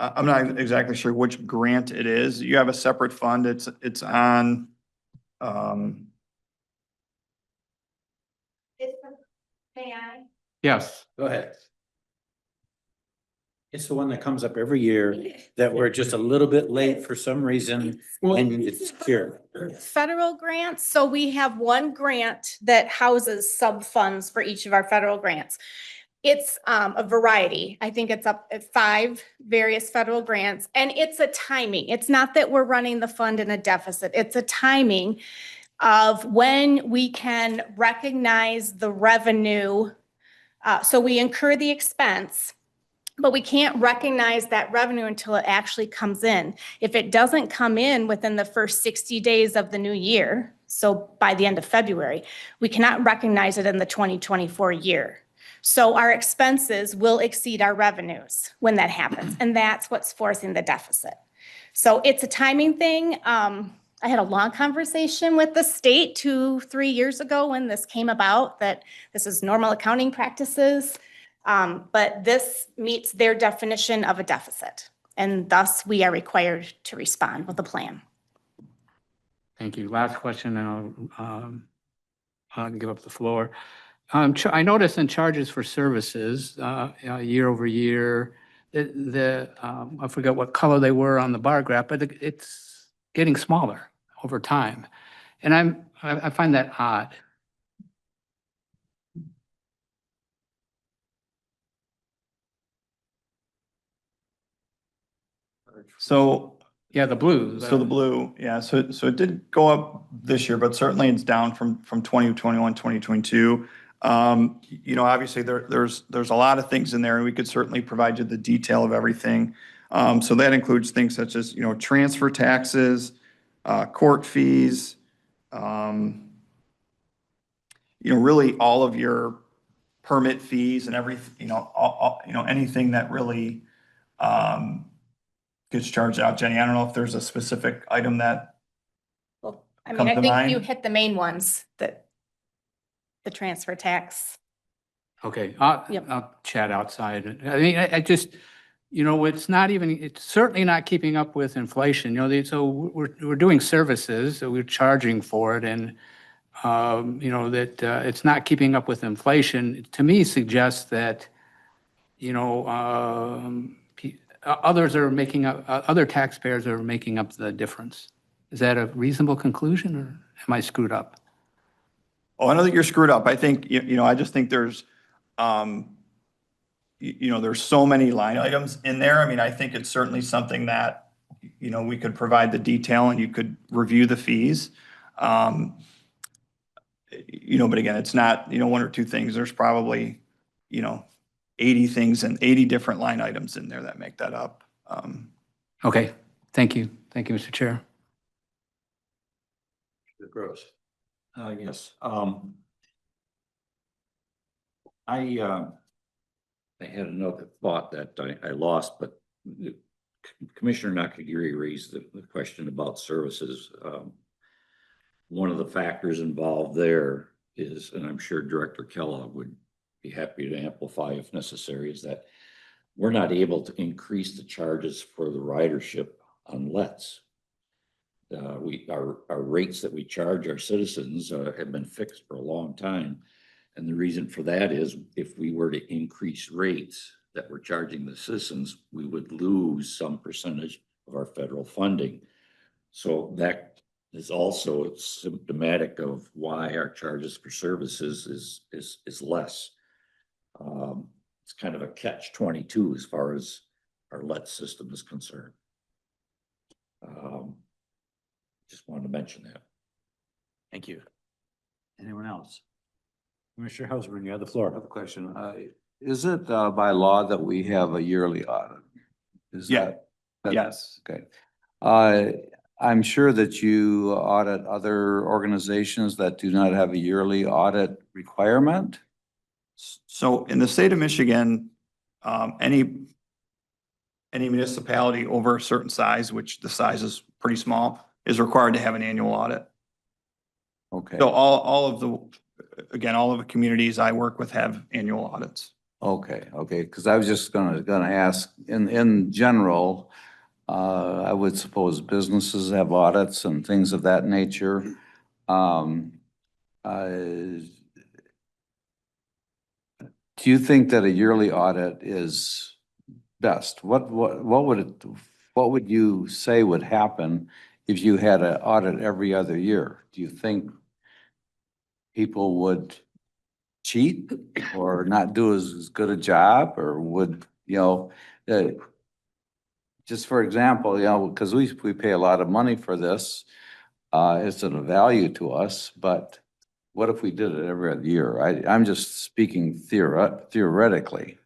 not exactly sure which grant it is. You have a separate fund. It's on, May I? Yes. Go ahead. It's the one that comes up every year that we're just a little bit late for some reason, and it's here. Federal grants, so we have one grant that houses sub-funds for each of our federal grants. It's a variety. I think it's up at 5 various federal grants, and it's a timing. It's not that we're running the fund in a deficit. It's a timing of when we can recognize the revenue. So we incur the expense, but we can't recognize that revenue until it actually comes in. If it doesn't come in within the first 60 days of the new year, so by the end of February, we cannot recognize it in the 2024 year. So our expenses will exceed our revenues when that happens, and that's what's forcing the deficit. So it's a timing thing. I had a long conversation with the state 2-3 years ago when this came about, that this is normal accounting practices. But this meets their definition of a deficit, and thus we are required to respond with a plan. Thank you. Last question, and I'll give up the floor. I noticed in charges for services, year over year, I forgot what color they were on the bar graph, but it's getting smaller over time. And I find that odd. So yeah, the blue. So the blue, yeah. So it did go up this year, but certainly it's down from 2021, 2022. Obviously there's a lot of things in there, and we could certainly provide you the detail of everything. So that includes things such as, transfer taxes, court fees, really all of your permit fees and everything, anything that really gets charged out. Jenny, I don't know if there's a specific item that Well, I mean, Come I to think mind? you hit the main ones, that the transfer tax. Okay, Yep. I'll chat outside. I mean, I just, it's certainly not keeping up with inflation, so we're doing services, so we're charging for it, and, that it's not keeping up with inflation, to me suggests that, others are making up, other taxpayers are making up the difference. Is that a reasonable conclusion, or am I screwed up? Oh, I don't think you're screwed up. I think, I just think there's, there's so many line items in there. I mean, I think it's certainly something that, we could provide the detail and you could review the fees. But again, it's not, one or two things. There's probably, 80 things and 80 different line items in there that make that up. Okay, thank you. Thank you, Mr. Chair. Gross. Yes. I had another thought that I lost, but Commissioner Nakagiri raised the question about services. One of the factors involved there is, and I'm sure Director Kellogg would be happy to amplify if necessary, is that we're not able to increase the charges for the ridership on lets. Our rates that we charge our citizens have been fixed for a long time. And the reason for that is if we were to increase rates that we're charging the citizens, we would lose some percentage of our federal funding. So that is also symptomatic of why our charges for services is less. It's kind of a catch-22 as far as our LET system is concerned. Just wanted to mention that. Thank you. Anyone else? Commissioner Hausman, you have the floor. I have a question. Is it by law that we have a yearly audit? Yeah. Yes. Okay. I'm sure that you audit other organizations that do not have a yearly audit requirement. So in the state of Michigan, any municipality over a certain size, which the size is pretty small, is required to have an annual audit. Okay. So all of the communities I work with have annual audits. Okay, because I was just gonna ask, in general, I would suppose businesses have audits and things of that nature. Do you think that a yearly audit is best? What would you say would happen if you had an audit every other year? Do you think people would cheat or not do as good a job, or would, just for example, because we pay a lot of money for this, it's of value to us, but what if we did it every other year? I'm just speaking theoretically.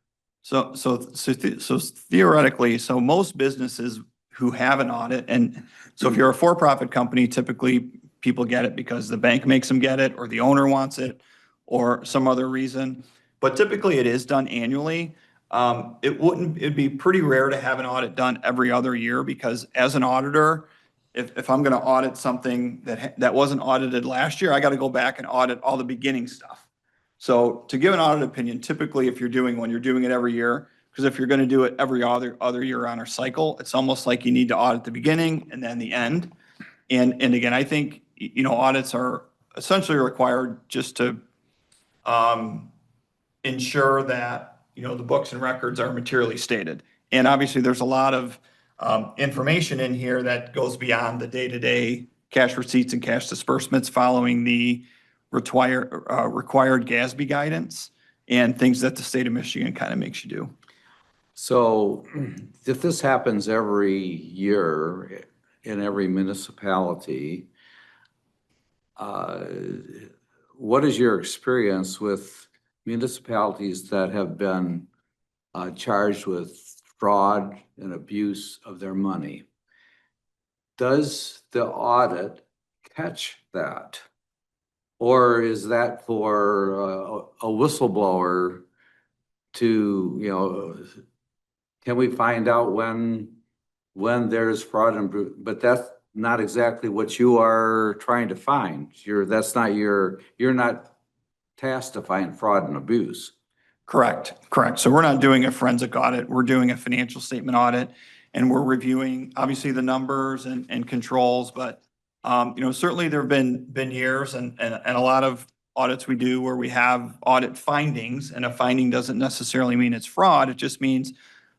So theoretically, most businesses who have an audit, and so if you're a for-profit company, typically people get it because the bank makes them get it, or the owner wants it, or some other reason. But typically it is done annually. It'd be pretty rare to have an audit done every other year, because as an auditor, if I'm gonna audit something that wasn't audited last year, I gotta go back and audit all the beginning stuff. So to give an audit opinion, typically if you're doing one, you're doing it every year, because if you're gonna do it every other year on our cycle, it's almost like you need to audit the beginning and then the end. And again, I think, audits are essentially required just to ensure that, the books and records are materially stated. And obviously, there's a lot of information in here that goes beyond the day-to-day cash receipts and cash disbursements following the required GASB guidance and things that the state of Michigan kind of makes you do. So if this happens every year in every municipality, what is your experience with municipalities that have been charged with fraud and abuse of their money? Does the audit catch that? Or is that for a whistleblower to, can we find out when there's fraud and, but that's not exactly what you are trying to find. You're not tasked to find fraud and abuse. Correct. So we're not doing a forensic audit. We're doing a financial statement audit, and we're reviewing obviously the numbers and controls. But certainly there have been years and a lot of audits we do where we have audit findings, and a finding doesn't necessarily mean it's fraud. It just means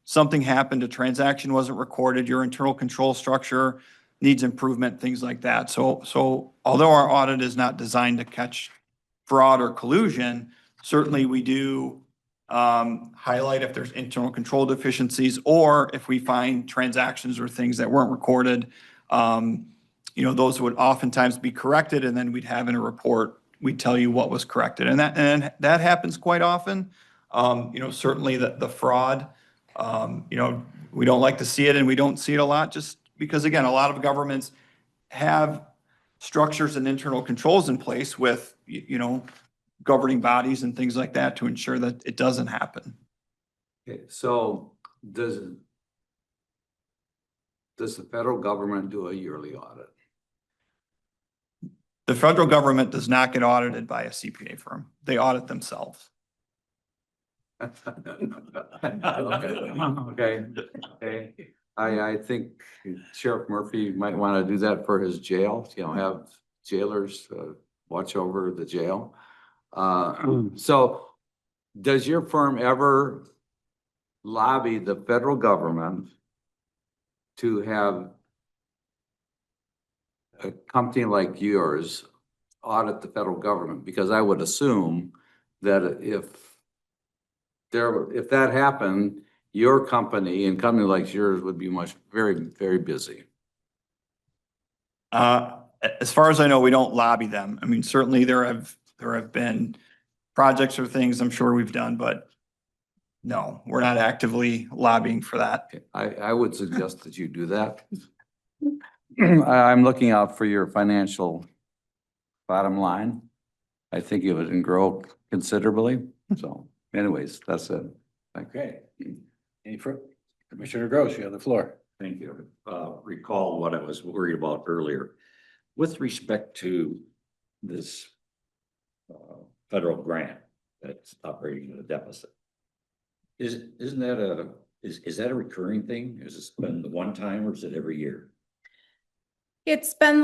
something happened, a transaction wasn't recorded, your internal control structure needs improvement, things like that. So although our audit is not designed to catch fraud or collusion, certainly we do highlight if there's internal control deficiencies, or if we find transactions or things that weren't recorded. Those would oftentimes be corrected, and then we'd have in a report, we'd tell you what was corrected. And that happens quite often. Certainly the fraud, we don't like to see it, and we don't see it a lot, just because, again, a lot of governments have structures and internal controls in place with, governing bodies and things like that to ensure that it doesn't happen. Okay, so does the federal government do a yearly audit? The federal government does not get audited by a CPA firm. They audit themselves. Okay. I think Sheriff Murphy might want to do that for his jail, have jailers watch over the jail. So does your firm ever lobby the federal government to have a company like yours audit the federal government? Because I would assume that if that happened, your company and company like yours would be very, very busy. As far as I know, we don't lobby them. I mean, certainly there have been projects or things I'm sure we've done, but no, we're not actively lobbying for that. I would suggest that you do that. I'm looking out for your financial bottom line. I think it would grow considerably. So anyways, that's it. Okay. Any further? Commissioner Gross, you have the floor. Thank you. Recall what I was worried about earlier. With respect to this federal grant that's operating at a deficit, isn't that is that a recurring thing? Is it been the one time, or is it every year? It's been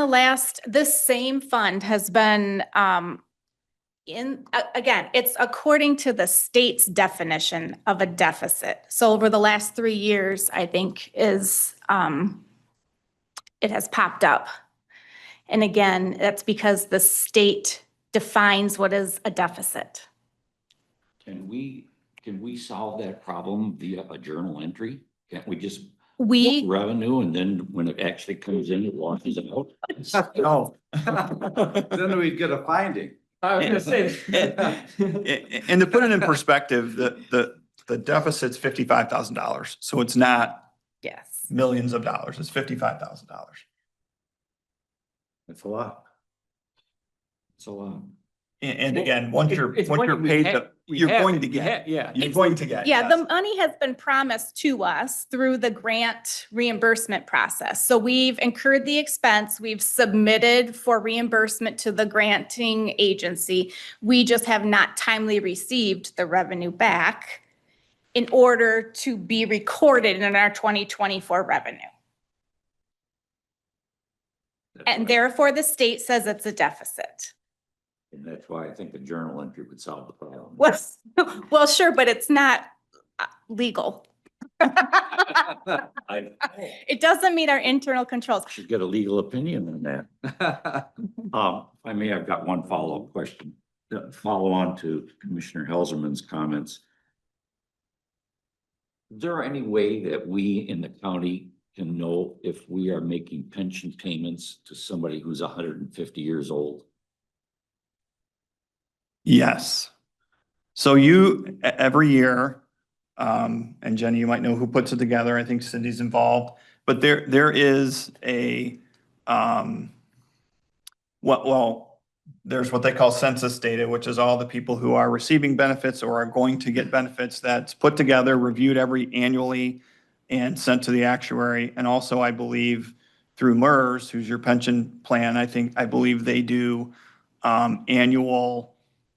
this same fund has been, again, it's according to the state's definition of a deficit. So over the last 3 years, I think it has popped up. And again, that's because the state defines what is a deficit. Can we solve that problem via a journal entry? Can't we just We, revenue, and then when it actually comes in, it washes it out? No. Then we'd get a finding. I was gonna say. And to put it in perspective, the deficit's $55,000. So it's not yes. millions of dollars. It's $55,000. It's a lot. It's a lot. And again, once you're It's money we paid, ha- we you're have going it. to We get. yeah. You're going to get. Yeah, yes. the money has been promised to us through the grant reimbursement process. So we've incurred the expense, we've submitted for reimbursement to the granting agency. We just have not timely received the revenue back in order to be recorded in our 2024 revenue. And therefore, the state says it's a deficit. And that's why I think a journal entry would solve the problem. Well, sure, but it's not legal. I It doesn't meet our internal controls. should get a legal opinion on that. I may have got one follow-up question, follow on to Commissioner Helserman's comments. Is there any way that we in the county can know if we are making pension payments to somebody who's 150 years old? Yes. So every year, and Jenny, you might know who puts it together. I think Cindy's involved, but there is there's what they call census data, which is all the people who are receiving benefits or are going to get benefits. That's put together, reviewed annually, and sent to the actuary. And also, I believe through MERS, who's your pension plan, I believe they do annual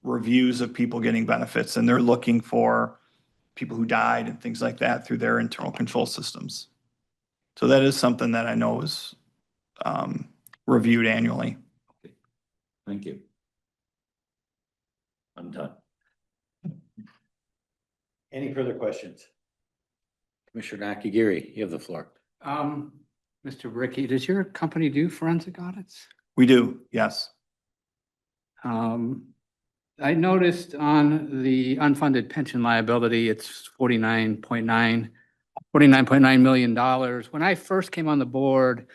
reviews of people getting benefits, and they're looking for people who died and things like that through their internal control systems. So that is something that I know is reviewed annually. Thank you. I'm done. Any further questions? Commissioner Nakagiri, you have the floor. Mr. Bricky, does your company do forensic audits? We do, yes. I noticed on the unfunded pension liability, it's $49.9 million. When I first came on the board,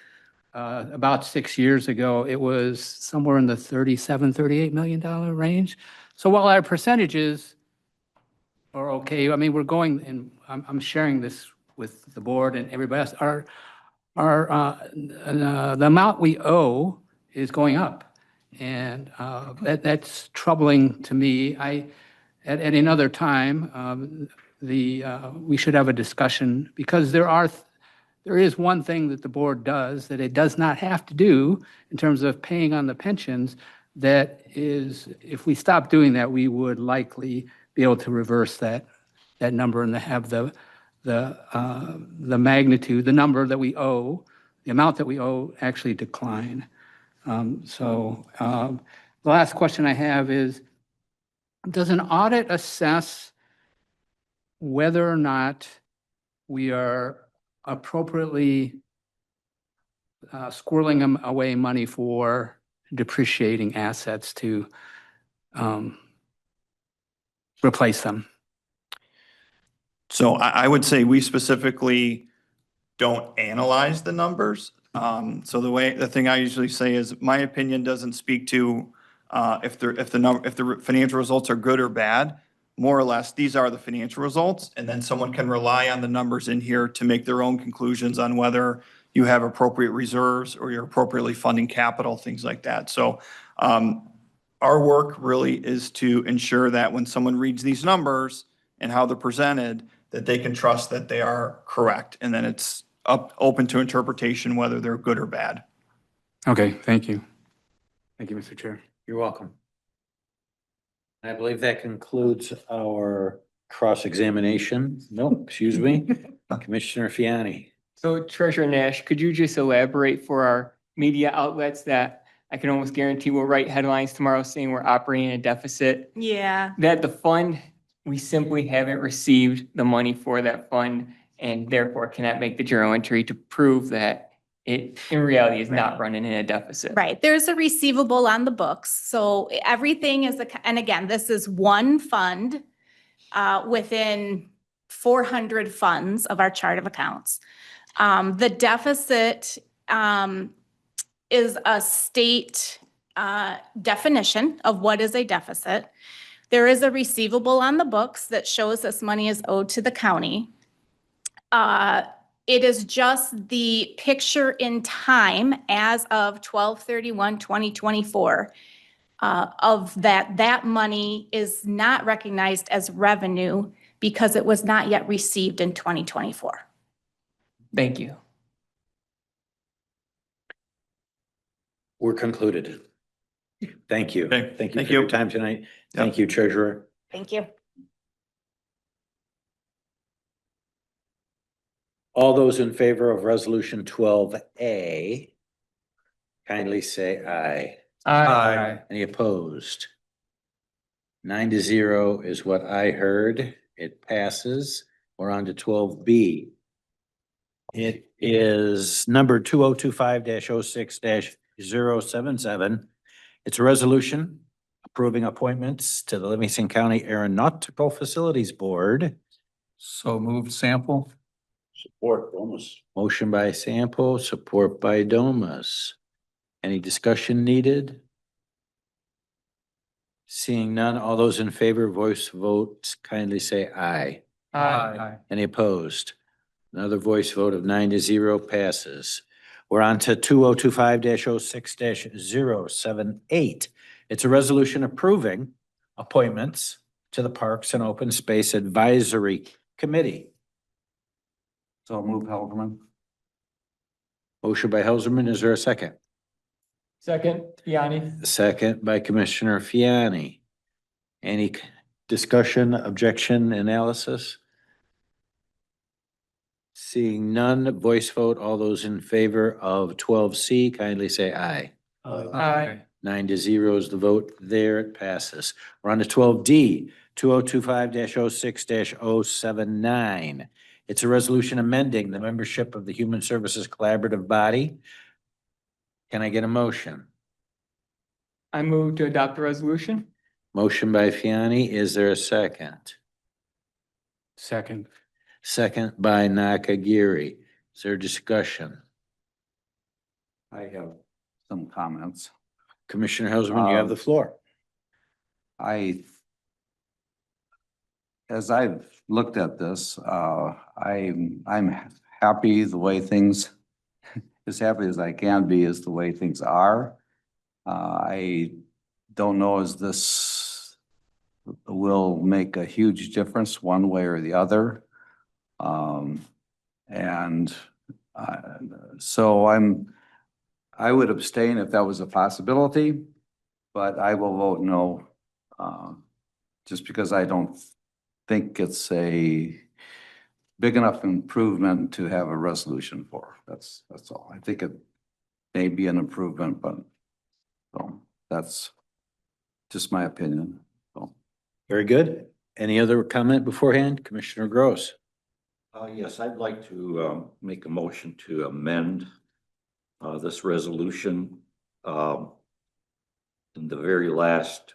about 6 years ago, it was somewhere in the $37-38 million range. So while our percentages are okay, I mean, we're going, and I'm sharing this with the board and everybody else, the amount we owe is going up. And that's troubling to me. At another time, we should have a discussion, because there is one thing that the board does that it does not have to do in terms of paying on the pensions. That is, if we stop doing that, we would likely be able to reverse that number and have the magnitude, the number that we owe, the amount that we owe actually decline. The last question I have is, does an audit assess whether or not we are appropriately squirreling away money for depreciating assets to replace them? So I would say we specifically don't analyze the numbers. So the thing I usually say is, my opinion doesn't speak to if the financial results are good or bad. More or less, these are the financial results, and then someone can rely on the numbers in here to make their own conclusions on whether you have appropriate reserves or you're appropriately funding capital, things like that. So our work really is to ensure that when someone reads these numbers and how they're presented, that they can trust that they are correct, and then it's open to interpretation whether they're good or bad. Okay, thank you. Thank you, Mr. Chair. You're welcome. I believe that concludes our cross-examination. No, excuse me, Commissioner Fiani. So Treasurer Nash, could you just elaborate for our media outlets that I can almost guarantee will write headlines tomorrow saying we're operating in a deficit? Yeah. That the fund, we simply haven't received the money for that fund and therefore cannot make the journal entry to prove that it in reality is not running in a deficit. Right. There's a receivable on the books. So everything is, and again, this is one fund within 400 funds of our chart of accounts. The deficit is a state definition of what is a deficit. There is a receivable on the books that shows this money is owed to the county. It is just the picture in time as of 12/31/2024 of that money is not recognized as revenue because it was not yet received in 2024. Thank you. We're concluded. Thank you. Okay, Thank you thank for your you. time tonight. Thank you, Treasurer. Thank you. All those in favor of Resolution 12A, kindly say aye. Aye. Any opposed? 9-0 is what I heard. It passes. We're on to 12B. It is number 2025-06-077. It's a resolution approving appointments to the Livingston County Aeronautical Facilities Board. So moved, Sample. Support, Domas. Motion by Sampo, support by Domas. Any discussion needed? Seeing none, all those in favor, voice vote, kindly say aye. Aye. Any opposed? Another voice vote of 9-0 passes. We're on to 2025-06-078. It's a resolution approving appointments to the Parks and Open Space Advisory Committee. So move, Helderman. Motion by Helserman, is there a second? Second, Fiani. Second by Commissioner Fiani. Any discussion, objection, analysis? Seeing none, voice vote, all those in favor of 12C, kindly say aye. Aye. 9-0 is the vote there. It passes. We're on to 12D, 2025-06-079. It's a resolution amending the membership of the Human Services Collaborative Body. Can I get a motion? I move to adopt the resolution. Motion by Fiani. Is there a second? Second. Second by Nakagiri. Is there discussion? I have some comments. Commissioner Hausman, you have the floor. As I've looked at this, I'm happy the way things, as happy as I can be is the way things are. I don't know as this will make a huge difference one way or the other. So I would abstain if that was a possibility, but I will vote no, just because I don't think it's a big enough improvement to have a resolution for. That's all. I think it may be an improvement, but so that's just my opinion. So. Very good. Any other comment beforehand? Commissioner Gross. Yes, I'd like to make a motion to amend this resolution. In the very last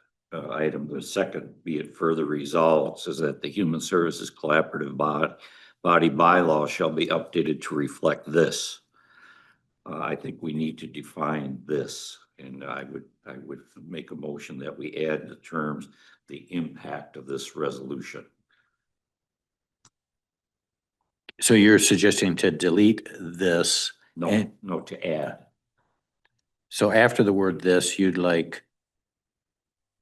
item, the second, be it further resolved, says that the Human Services Collaborative Body bylaw shall be updated to reflect this. I think we need to define this, and I would make a motion that we add the terms, the impact of this resolution. So you're suggesting to delete this? No, no, to add So after the word this, you'd like?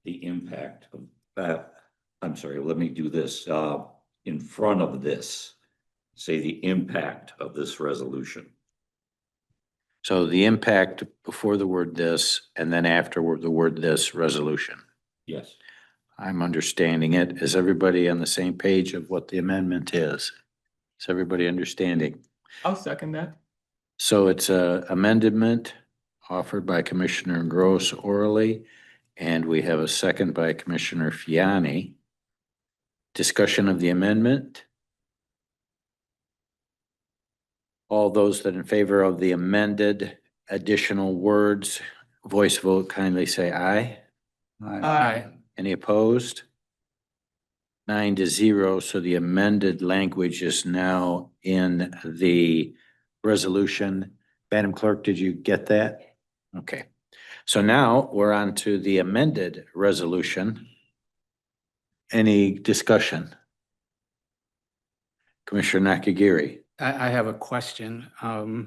the impact of that. I'm sorry, let me do this. In front of this, say the impact of this resolution. So the impact before the word this, and then afterward the word this resolution. Yes. I'm understanding it. Is everybody on the same page of what the amendment is? Is everybody understanding? I'll second that. So it's a amendment offered by Commissioner Gross orally, and we have a second by Commissioner Fiani. Discussion of the amendment. All those that in favor of the amended additional words, voice vote, kindly say aye. Aye. Any opposed? 9-0, so the amended language is now in the resolution. Madam Clerk, did you get that? Okay. So now we're on to the amended resolution. Any discussion? Commissioner Nakagiri. I have a question. I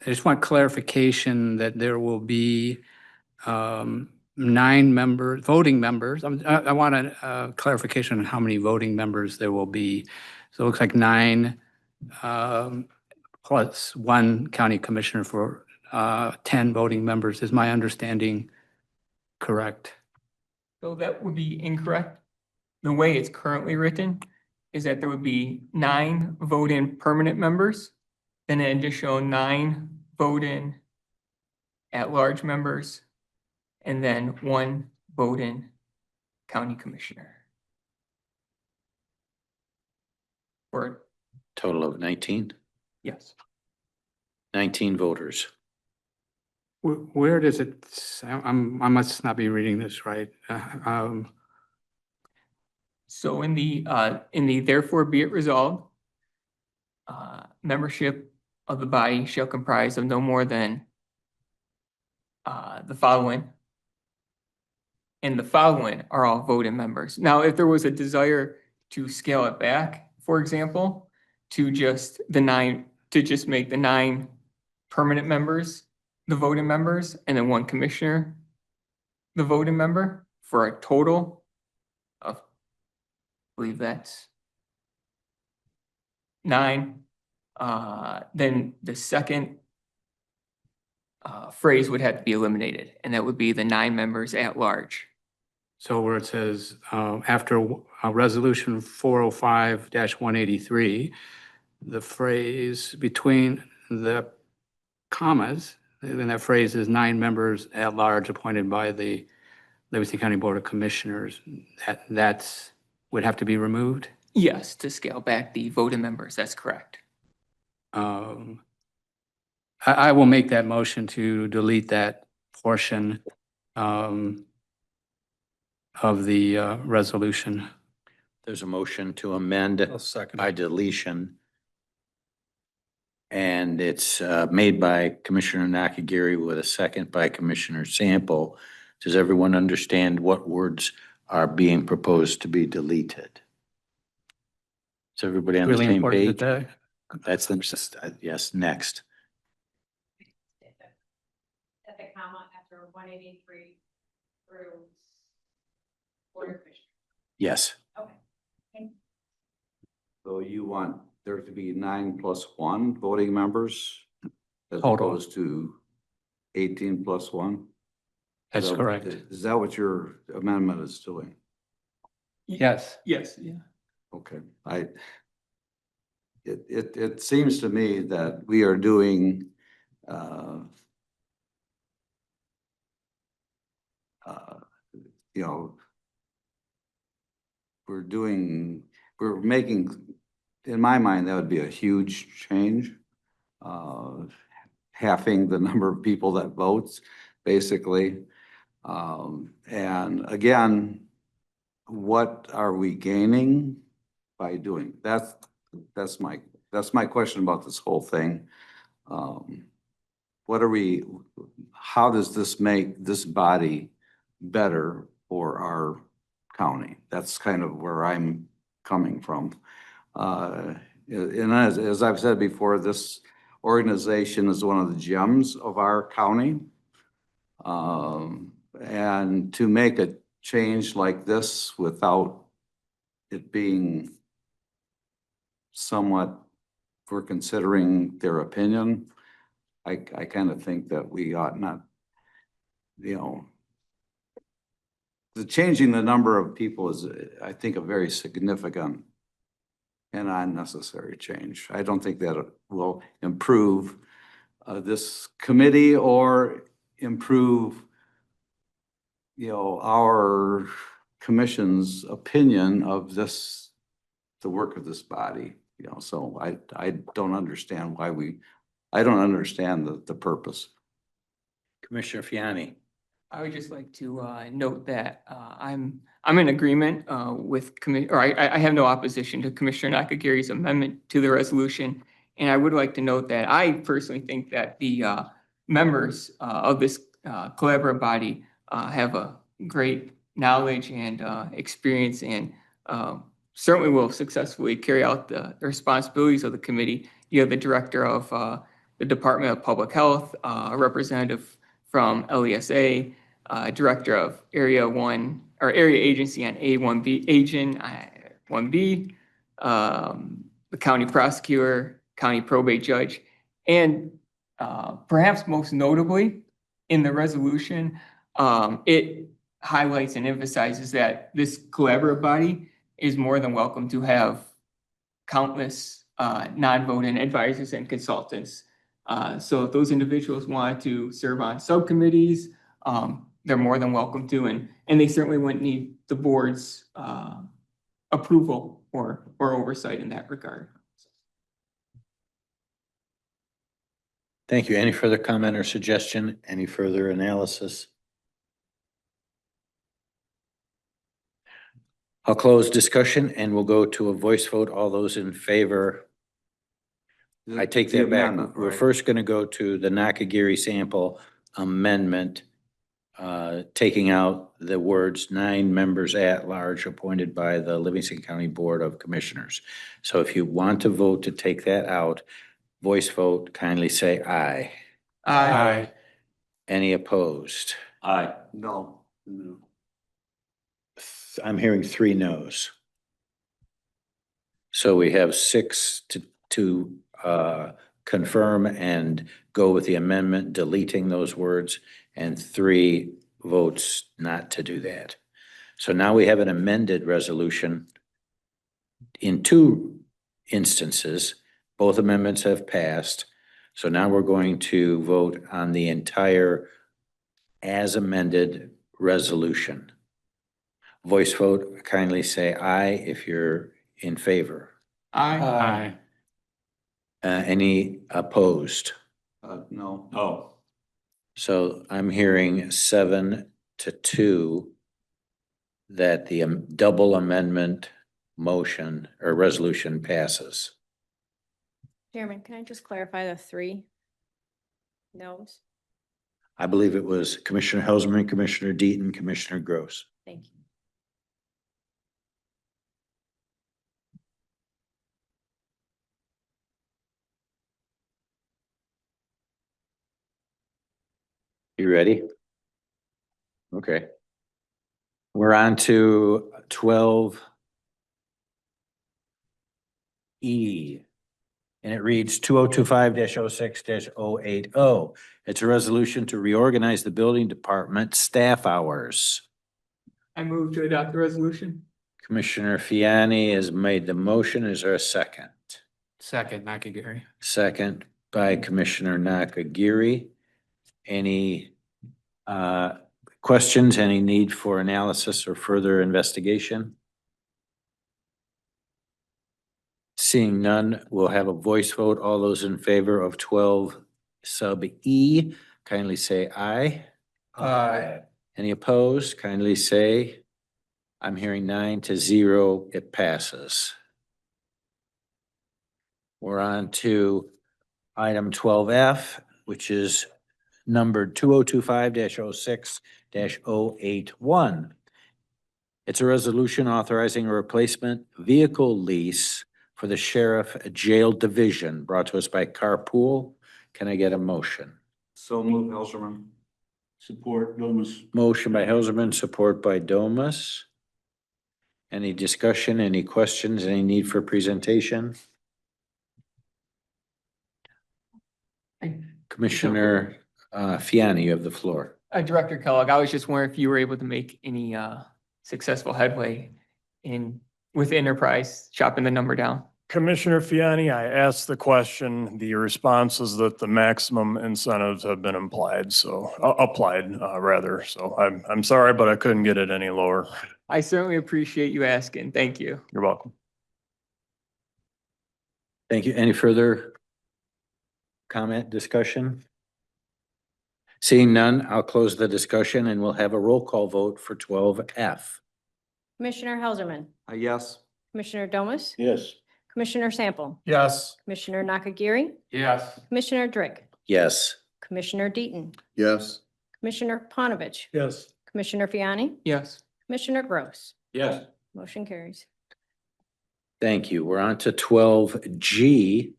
just want clarification that there will be 9 members, voting members. I want a clarification on how many voting members there will be. So it looks like 9 plus 1 county commissioner for 10 voting members. Is my understanding correct? So that would be incorrect. The way it's currently written is that there would be 9 vote-in permanent members, then an additional 9 vote-in at-large members, and then 1 vote-in county commissioner. Or, Total of 19? yes. 19 voters. Where does it, I must not be reading this right. So in the therefore be it resolved, membership of the body shall comprise of no more than the following. And the following are all voting members. Now, if there was a desire to scale it back, for example, to just make the 9 permanent members the voting members, and then 1 commissioner the voting member, for a total of, I believe that's 9. Then the second phrase would have to be eliminated, and that would be the 9 members at large. So where it says, after resolution 405-183, the phrase between the commas, then that phrase is 9 members at large appointed by the Livingston County Board of Commissioners. That's, would have to be removed? Yes, to scale back the voting members, that's correct. I will make that motion to delete that portion of the resolution. There's a motion to amend by deletion. And it's made by Commissioner Nakagiri with a second by Commissioner Sample. Does everyone understand what words are being proposed to be deleted? Is everybody on the Really same important page? that That's the, yes, next. At the comma after 183 through Board of Commissioners. Yes. Okay. So you want there to be 9 + 1 voting members? As Total. opposed to 18 + 1? That's correct. Is that what your amendment is doing? Yes. Yes, yeah. Okay, it seems to me that we are doing, you know, we're making, in my mind, that would be a huge change. Halving the number of people that votes, basically. And again, what are we gaining by doing? That's my question about this whole thing. How does this make this body better for our county? That's kind of where I'm coming from. And as I've said before, this organization is one of the gems of our county. And to make a change like this without it being somewhat, for considering their opinion, I kind of think that we ought not, you know, the changing the number of people is, I think, a very significant and unnecessary change. I don't think that it will improve this committee or improve, you know, our commission's opinion of this, the work of this body, you know, so I don't understand why I don't understand the purpose. Commissioner Fiani. I would just like to note that I'm in agreement with I have no opposition to Commissioner Nakagiri's amendment to the resolution. And I would like to note that I personally think that the members of this collaborative body have a great knowledge and experience, and certainly will successfully carry out the responsibilities of the committee. You have the director of the Department of Public Health, a representative from LESA, director of Area 1 or Area Agency on A1B, Agent 1B, the county prosecutor, county probate judge, and perhaps most notably in the resolution, it highlights and emphasizes that this collaborative body is more than welcome to have countless non-voting advisors and consultants. So if those individuals want to serve on subcommittees, they're more than welcome to, and they certainly wouldn't need the board's approval or oversight in that regard. Thank you. Any further comment or suggestion? Any further analysis? I'll close discussion and we'll go to a voice vote. All those in favor. I take that back. We're first going to go to the Nakagiri sample amendment, taking out the words 9 members at large appointed by the Livingston County Board of Commissioners. So if you want to vote to take that out, voice vote, kindly say aye. Aye. Any opposed? Aye. No. I'm hearing 3 no's. So we have 6 to confirm and go with the amendment, deleting those words, and 3 votes not to do that. So now we have an amended resolution in 2 instances. Both amendments have passed. So now we're going to vote on the entire as amended resolution. Voice vote, kindly say aye if you're in favor. Aye. Any opposed? No. No. So I'm hearing 7-2 that the double amendment motion or resolution passes. Chairman, can I just clarify the three no's? I believe it was Commissioner Helserman, Commissioner Deaton, Commissioner Gross. Thank you. You ready? Okay. We're on to 12E. And it reads 2025-06-080. It's a resolution to reorganize the building department staff hours. I move to adopt the resolution. Commissioner Fiani has made the motion. Is there a second? Second, Nakagiri. Second by Commissioner Nakagiri. Any questions, any need for analysis or further investigation? Seeing none, we'll have a voice vote. All those in favor of 12 sub E, kindly say aye. Aye. Any opposed? Kindly say. I'm hearing 9-0, it passes. We're on to item 12F, which is numbered 2025-06-081. It's a resolution authorizing a replacement vehicle lease for the Sheriff Jail Division, brought to us by Carpool. Can I get a motion? So move, Helserman. Support, Domas. Motion by Helserman, support by Domas. Any discussion, any questions, any need for presentation? Commissioner Fiani, you have the floor. Director Kellogg, I was just wondering if you were able to make any successful headway with Enterprise, chopping the number down. Commissioner Fiani, I asked the question. The response is that the maximum incentives have been applied. So I'm sorry, but I couldn't get it any lower. I certainly appreciate you asking. Thank you. You're welcome. Thank you. Any further comment, discussion? Seeing none, I'll close the discussion and we'll have a roll call vote for 12F. Commissioner Helserman, Yes. Commissioner Domas, Yes. Commissioner Sample, Yes. Commissioner Nakagiri, Yes. Commissioner Drick, Yes. Commissioner Deaton, Yes. Commissioner Panovich, Yes. Commissioner Fiani, Yes. Commissioner Gross. Yes. Motion carries. Thank you. We're on to 12G.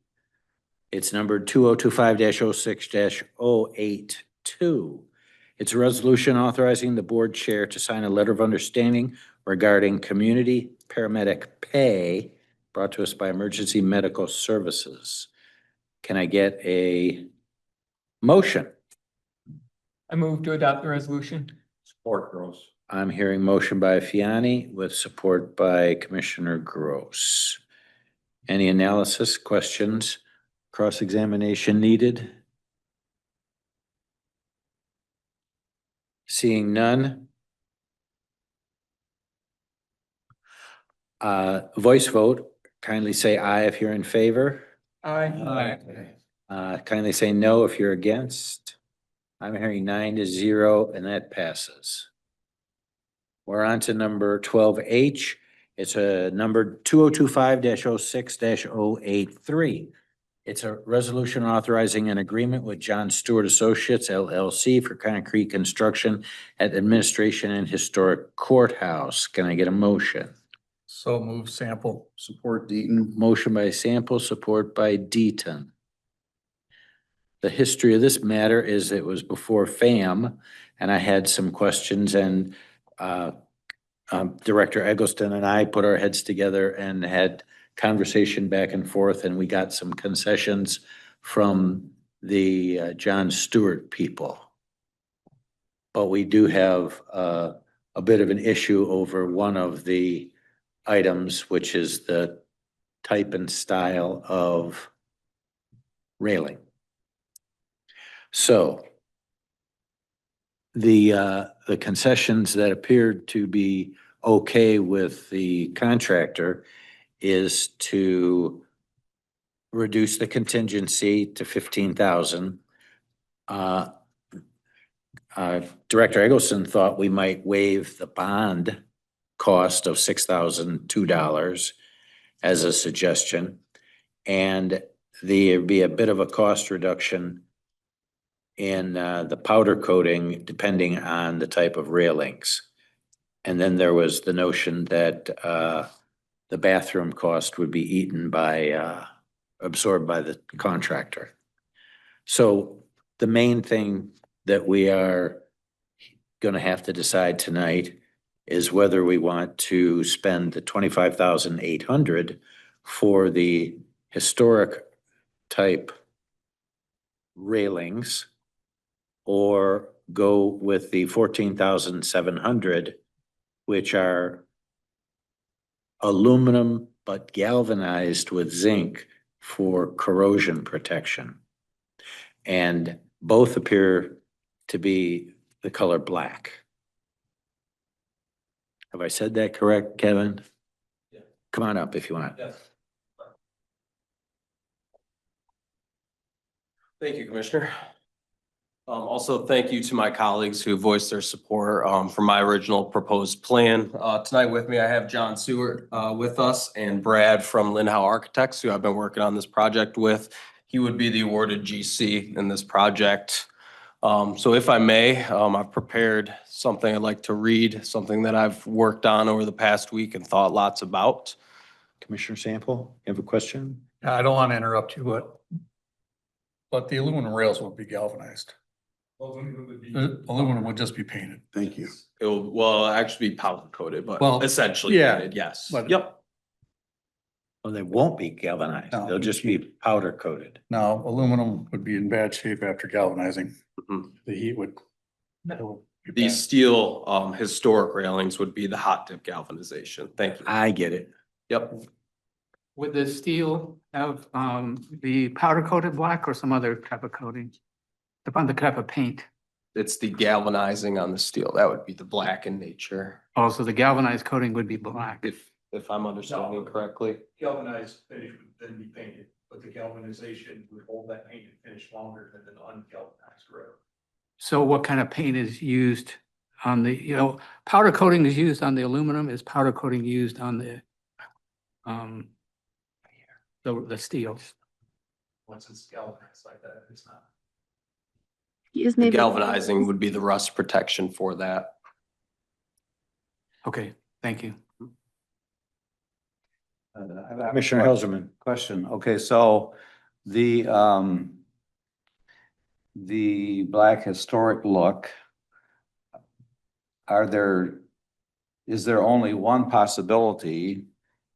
It's numbered 2025-06-082. It's a resolution authorizing the board chair to sign a letter of understanding regarding community paramedic pay, brought to us by Emergency Medical Services. Can I get a motion? I move to adopt the resolution. Support, Gross. I'm hearing motion by Fiani with support by Commissioner Gross. Any analysis, questions, cross-examination needed? Seeing none. Voice vote, kindly say aye if you're in favor. Aye. Kindly say no if you're against. I'm hearing 9-0 and that passes. We're on to number 12H. It's a number 2025-06-083. It's a resolution authorizing an agreement with John Stewart Associates LLC for concrete construction at Administration and Historic Courthouse. Can I get a motion? So move, Sample. Support Deaton. Motion by Sample, support by Deaton. The history of this matter is it was before FAM, and I had some questions, and Director Eggleston and I put our heads together and had conversation back and forth, and we got some concessions from the John Stewart people. But we do have a bit of an issue over one of the items, which is the type and style of railing. So the concessions that appeared to be okay with the contractor is to reduce the contingency to 15,000. Director Eggleston thought we might waive the bond cost of $6,002 as a suggestion. And there'd be a bit of a cost reduction in the powder coating depending on the type of railings. And then there was the notion that the bathroom cost would be eaten by, absorbed by the contractor. So the main thing that we are going to have to decide tonight is whether we want to spend the 25,800 for the historic type railings or go with the 14,700, which are aluminum but galvanized with zinc for corrosion protection. And both appear to be the color black. Have I said that correct, Kevin? Yeah. Come on up if you want. Yes. Thank you, Commissioner. Also, thank you to my colleagues who voiced their support for my original proposed plan. Tonight with me, I have John Seward with us and Brad from Lindhowe Architects, who I've been working on this project with. He would be the awarded GC in this project. So if I may, I've prepared something I'd like to read, something that I've worked on over the past week and thought lots about. Commissioner Sample, you have a question? I don't want to interrupt you, but the aluminum rails won't be galvanized. Aluminum would just be painted. Thank you. It will, well, actually be powder coated, but Well, essentially yeah, painted, yes. but- Yep. Well, they won't be galvanized. No. They'll just be powder coated. Now, aluminum would be in bad shape after galvanizing. Mhm. The heat would. it would be These bad. steel historic railings would be the hot dip galvanization. Thank you. I get it. Yep. Would the steel have the powder coated black or some other type of coating? Depend on the type of paint. It's the galvanizing on the steel. That would be the black in nature, Also, the galvanized coating would be black. if I'm understanding correctly. Galvanized finish would then be painted, but the galvanization would hold that painted finish longer than an ungalvanized rail. So what kind of paint is used on the, powder coating is used on the aluminum, is powder coating used on the steel? Once it's galvanized like that, it's not. The galvanizing would be the rust protection for that. Okay, thank you. Commissioner Helserman. Question. Okay, so the black historic look, is there only one possibility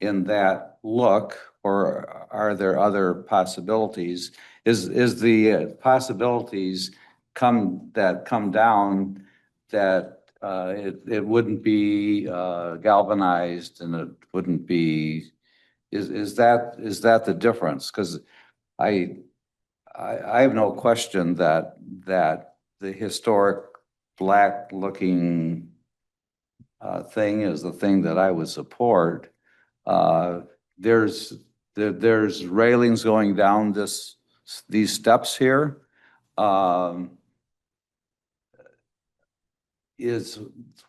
in that look, or are there other possibilities? Is the possibilities come down that it wouldn't be galvanized and it wouldn't be, is that the difference? Because I have no question that the historic black looking thing is the thing that I would support. There's railings going down these steps here.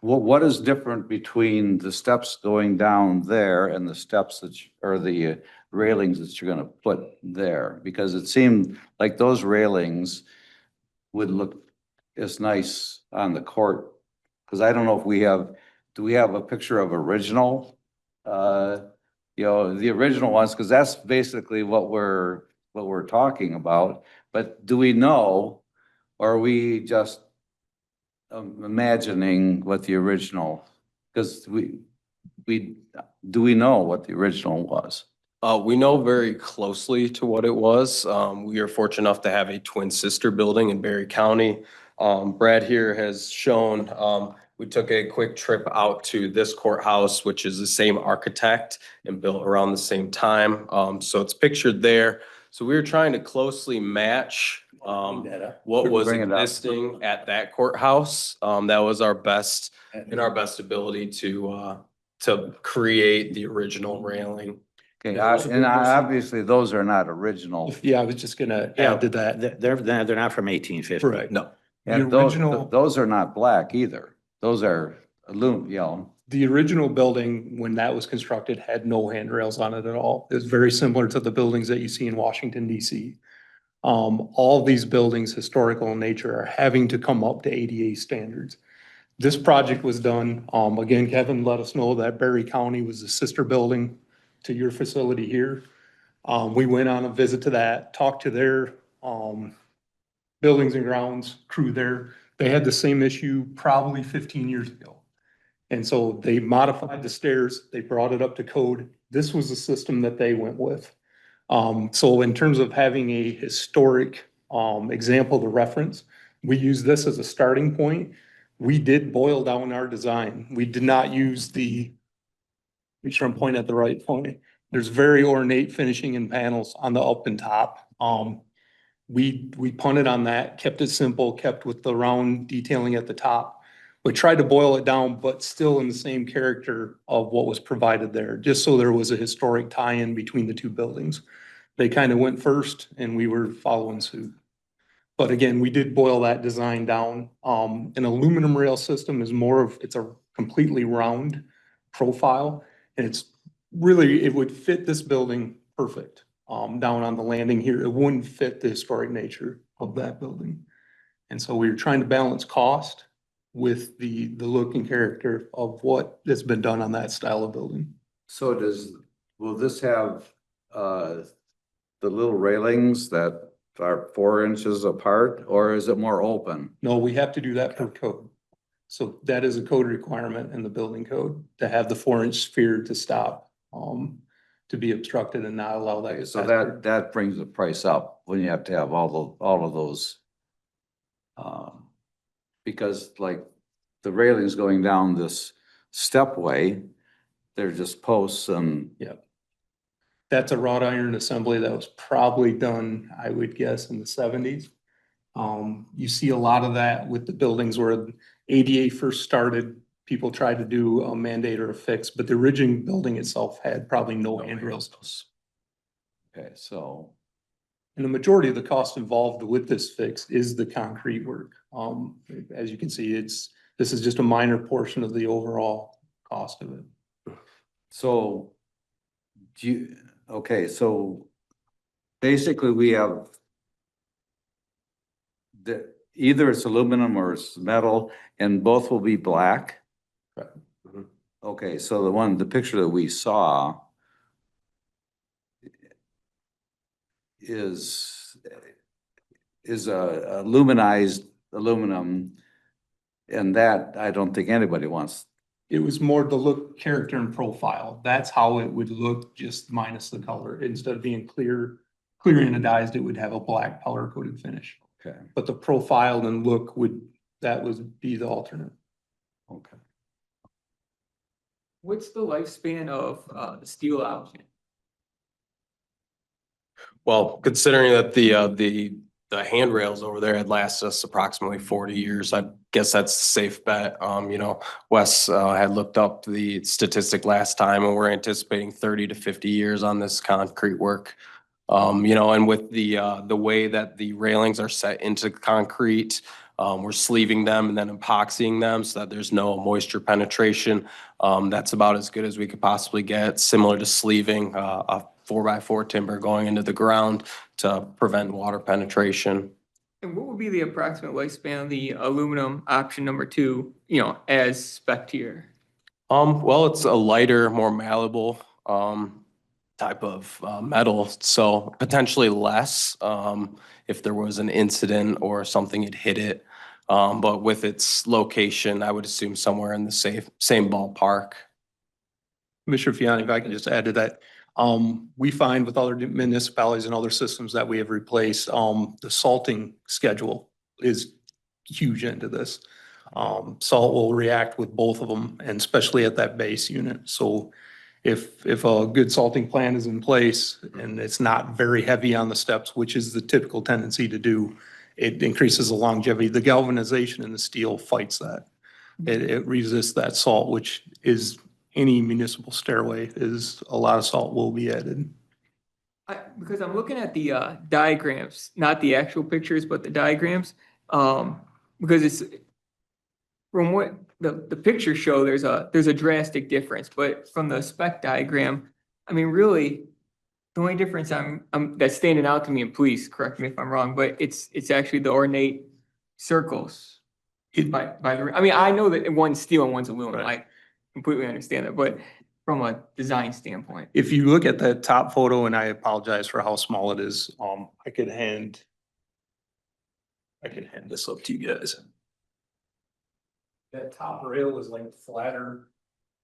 What is different between the steps going down there and the steps or the railings that you're going to put there? Because it seemed like those railings would look as nice on the court. Because I don't know if do we have a picture of original? The original ones, because that's basically what we're talking about. But do we know, or are we just imagining what the original, because do we know what the original was? We know very closely to what it was. We are fortunate enough to have a twin sister building in Berry County. Brad here has shown, we took a quick trip out to this courthouse, which is the same architect and built around the same time. So it's pictured there. So we were trying to closely match What was existing at that courthouse. That was our best, ability to create the original railing. Okay, and obviously those are not original. Yeah, I was just gonna add to that. They're not from 1850. Correct. No. And The original- those are not black either. Those are yellow. The original building, when that was constructed, had no handrails on it at all. It's very similar to the buildings that you see in Washington DC. All these buildings, historical in nature, are having to come up to ADA standards. This project was done, again, Kevin let us know that Berry County was the sister building to your facility here. We went on a visit to that, talked to their, buildings and grounds crew there. They had the same issue probably 15 years ago. And so they modified the stairs, they brought it up to code. This was the system that they went with. So in terms of having a historic, example to reference, we use this as a starting point. We did boil down our design. We did not use make sure I'm pointing at the right point. There's very ornate finishing and panels on the up and top. We punted on that, kept it simple, kept with the round detailing at the top. We tried to boil it down, but still in the same character of what was provided there, just so there was a historic tie-in between the two buildings. They kind of went first and we were following suit. But again, we did boil that design down. An aluminum rail system is it's a completely round profile. And it's really, it would fit this building perfect. Down on the landing here, it wouldn't fit the historic nature of that building. And so we were trying to balance cost with the look and character of what has been done on that style of building. So will this have, the little railings that are 4 inches apart, or is it more open? No, we have to do that per code. So that is a code requirement in the building code to have the 4-inch sphere to stop, to be obstructed and not allow that. So that brings the price up when you have to have all of those. Because like the railings going down this stepway, they're just posts and. Yep. That's a wrought iron assembly that was probably done, I would guess, in the 70s. You see a lot of that with the buildings where ADA first started. People tried to do a mandate or a fix, but the original building itself had probably no handrails. Okay, so. And the majority of the cost involved with this fix is the concrete work. As you can see, this is just a minor portion of the overall cost of it. So so basically we have either it's aluminum or it's metal and both will be black. Right. Okay, so the picture that we saw is a aluminized aluminum, and that I don't think anybody wants. It was more the look, character, and profile. That's how it would look, just minus the color. Instead of being clear anodized, it would have a black powder coated finish. Okay. But the profile and look would be the alternate. Okay. What's the lifespan of the steel option? Well, considering that the handrails over there had lasted us approximately 40 years, I guess that's a safe bet. Wes had looked up the statistic last time and we're anticipating 30 to 50 years on this concrete work. And with the way that the railings are set into concrete, we're sleeving them and then epoxying them so that there's no moisture penetration. That's about as good as we could possibly get, similar to sleeving a 4x4 timber going into the ground to prevent water penetration. And what would be the approximate lifespan of the aluminum option number 2, as spec'd here? Well, it's a lighter, more malleable type of metal, so potentially less if there was an incident or something had hit it. But with its location, I would assume somewhere in the same ballpark. Commissioner Fiani, if I can just add to that. We find with other municipalities and other systems that we have replaced, the salting schedule is huge into this. Salt will react with both of them, and especially at that base unit. So if a good salting plan is in place and it's not very heavy on the steps, which is the typical tendency to do, it increases the longevity. The galvanization in the steel fights that. It resists that salt, which is any municipal stairway is a lot of salt will be added. Because I'm looking at the diagrams, not the actual pictures, but the diagrams. Because it's from what the pictures show, there's a drastic difference, but from the spec diagram, I mean, really, the only difference that's standing out to me, and please correct me if I'm wrong, but it's actually the ornate circles. I mean, I know that one's steel and one's aluminum. I completely understand that, but from a design standpoint. If you look at the top photo, and I apologize for how small it is, I could hand this up to you guys. That top rail is like flatter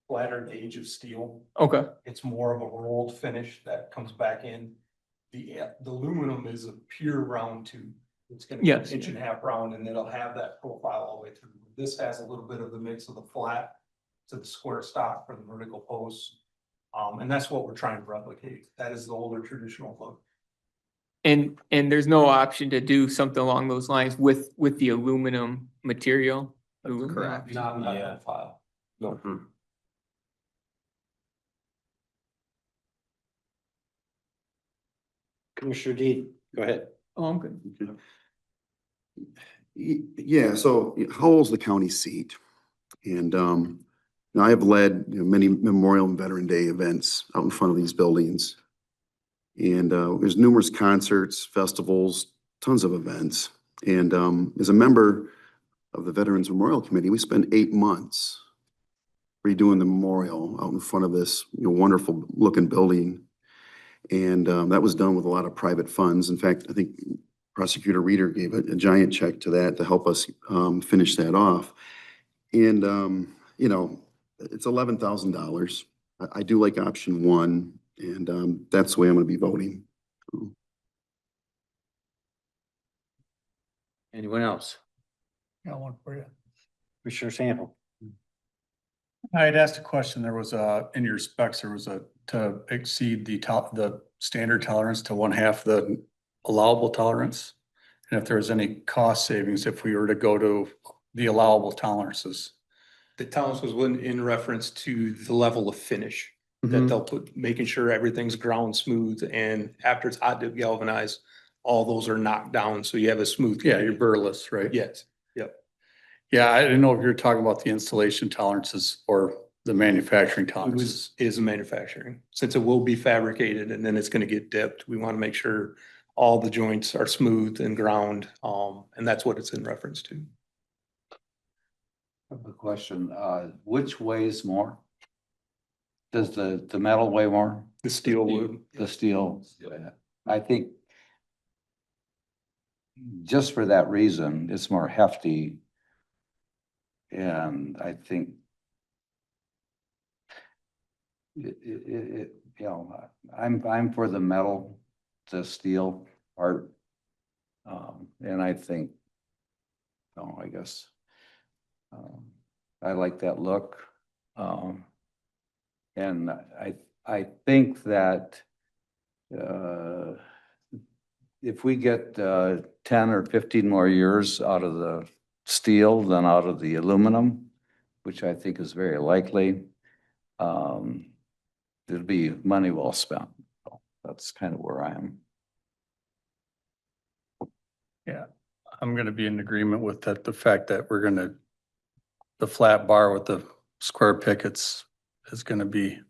gauge of steel. Okay. It's more of a rolled finish that comes back in. The aluminum is a pure round tube. It's gonna be an inch and a half round, and it'll have that profile all the way through. This has a little bit of the mix of the flat to the square stock for the vertical posts. And that's what we're trying to replicate. That is the older traditional look. And there's no option to do something along those lines with the aluminum material? Correct. Not in that profile. No. Commissioner Dean, go ahead. Oh, I'm good. Yeah, so Howell's the county seat. And now I have led many Memorial and Veteran Day events out in front of these buildings. And there's numerous concerts, festivals, tons of events. And as a member of the Veterans Memorial Committee, we spent 8 months redoing the memorial out in front of this wonderful looking building. And that was done with a lot of private funds. In fact, I think Prosecutor Reeder gave a giant check to that to help us finish that off. And, it's $11,000. I do like option one, and that's the way I'm going to be voting. Anyone else? Got one for you. Commissioner Sample. I had asked a question. There was in your specs, there was to exceed the standard tolerance to 1/2 the allowable tolerance. And if there was any cost savings, if we were to go to the allowable tolerances. The tolerance was in reference to the level of finish that they'll put, making sure everything's ground smooth, and after it's hot dip galvanized, all those are knocked down, so you have a smooth. Yeah, you're burless, right? Yes, yep. Yeah, I didn't know if you were talking about the installation tolerances or the manufacturing It tolerances. is manufacturing, since it will be fabricated and then it's gonna get dipped. We want to make sure all the joints are smooth and ground, and that's what it's in reference to. I have a question, which weighs more? Does the metal weigh more? The steel would. The steel, I think just for that reason, it's more hefty. And I think I'm for the metal, the steel part. And I think, I guess, I like that look. And I think that if we get 10 or 15 more years out of the steel than out of the aluminum, which I think is very likely, it'll be money well spent. So that's kind of where I am. Yeah, I'm gonna be in agreement with that, the fact that the flat bar with the square pickets is gonna be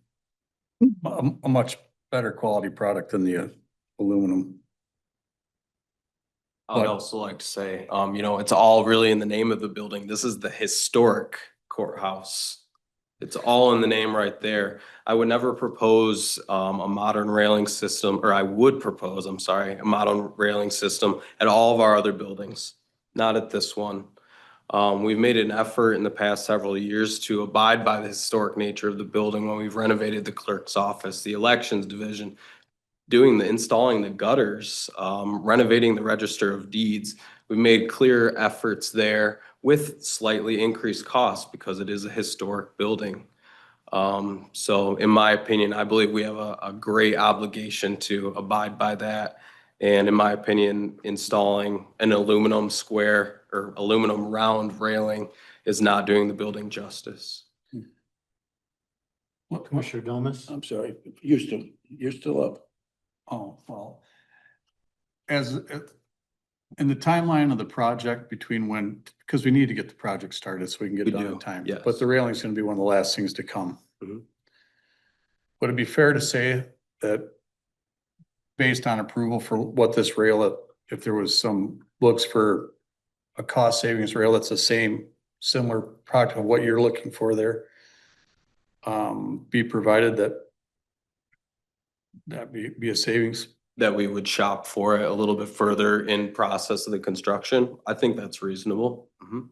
a much better quality product than the aluminum. I would also like to say, it's all really in the name of the building. This is the historic courthouse. It's all in the name right there. I would never propose a modern railing system, or I would propose, I'm sorry, a modern railing system at all of our other buildings, not at this one. We've made an effort in the past several years to abide by the historic nature of the building when we've renovated the clerk's office, the elections division, installing the gutters, renovating the register of deeds. We made clear efforts there with slightly increased costs because it is a historic building. So in my opinion, I believe we have a great obligation to abide by that. And in my opinion, installing an aluminum square or aluminum round railing is not doing the building justice. Commissioner Domas? I'm sorry, you're still up. Oh, well. As, in the timeline of the project between when, because we need to get the project started so we can get it We done do, in time. yes. But the railing's gonna be one of the last things to come. Mhm. Would it be fair to say that based on approval for what this rail, if there was some looks for a cost savings rail, that's the same, similar product of what you're looking for there, be provided that be a savings? That we would shop for it a little bit further in process of the construction. I think that's reasonable. Mhm.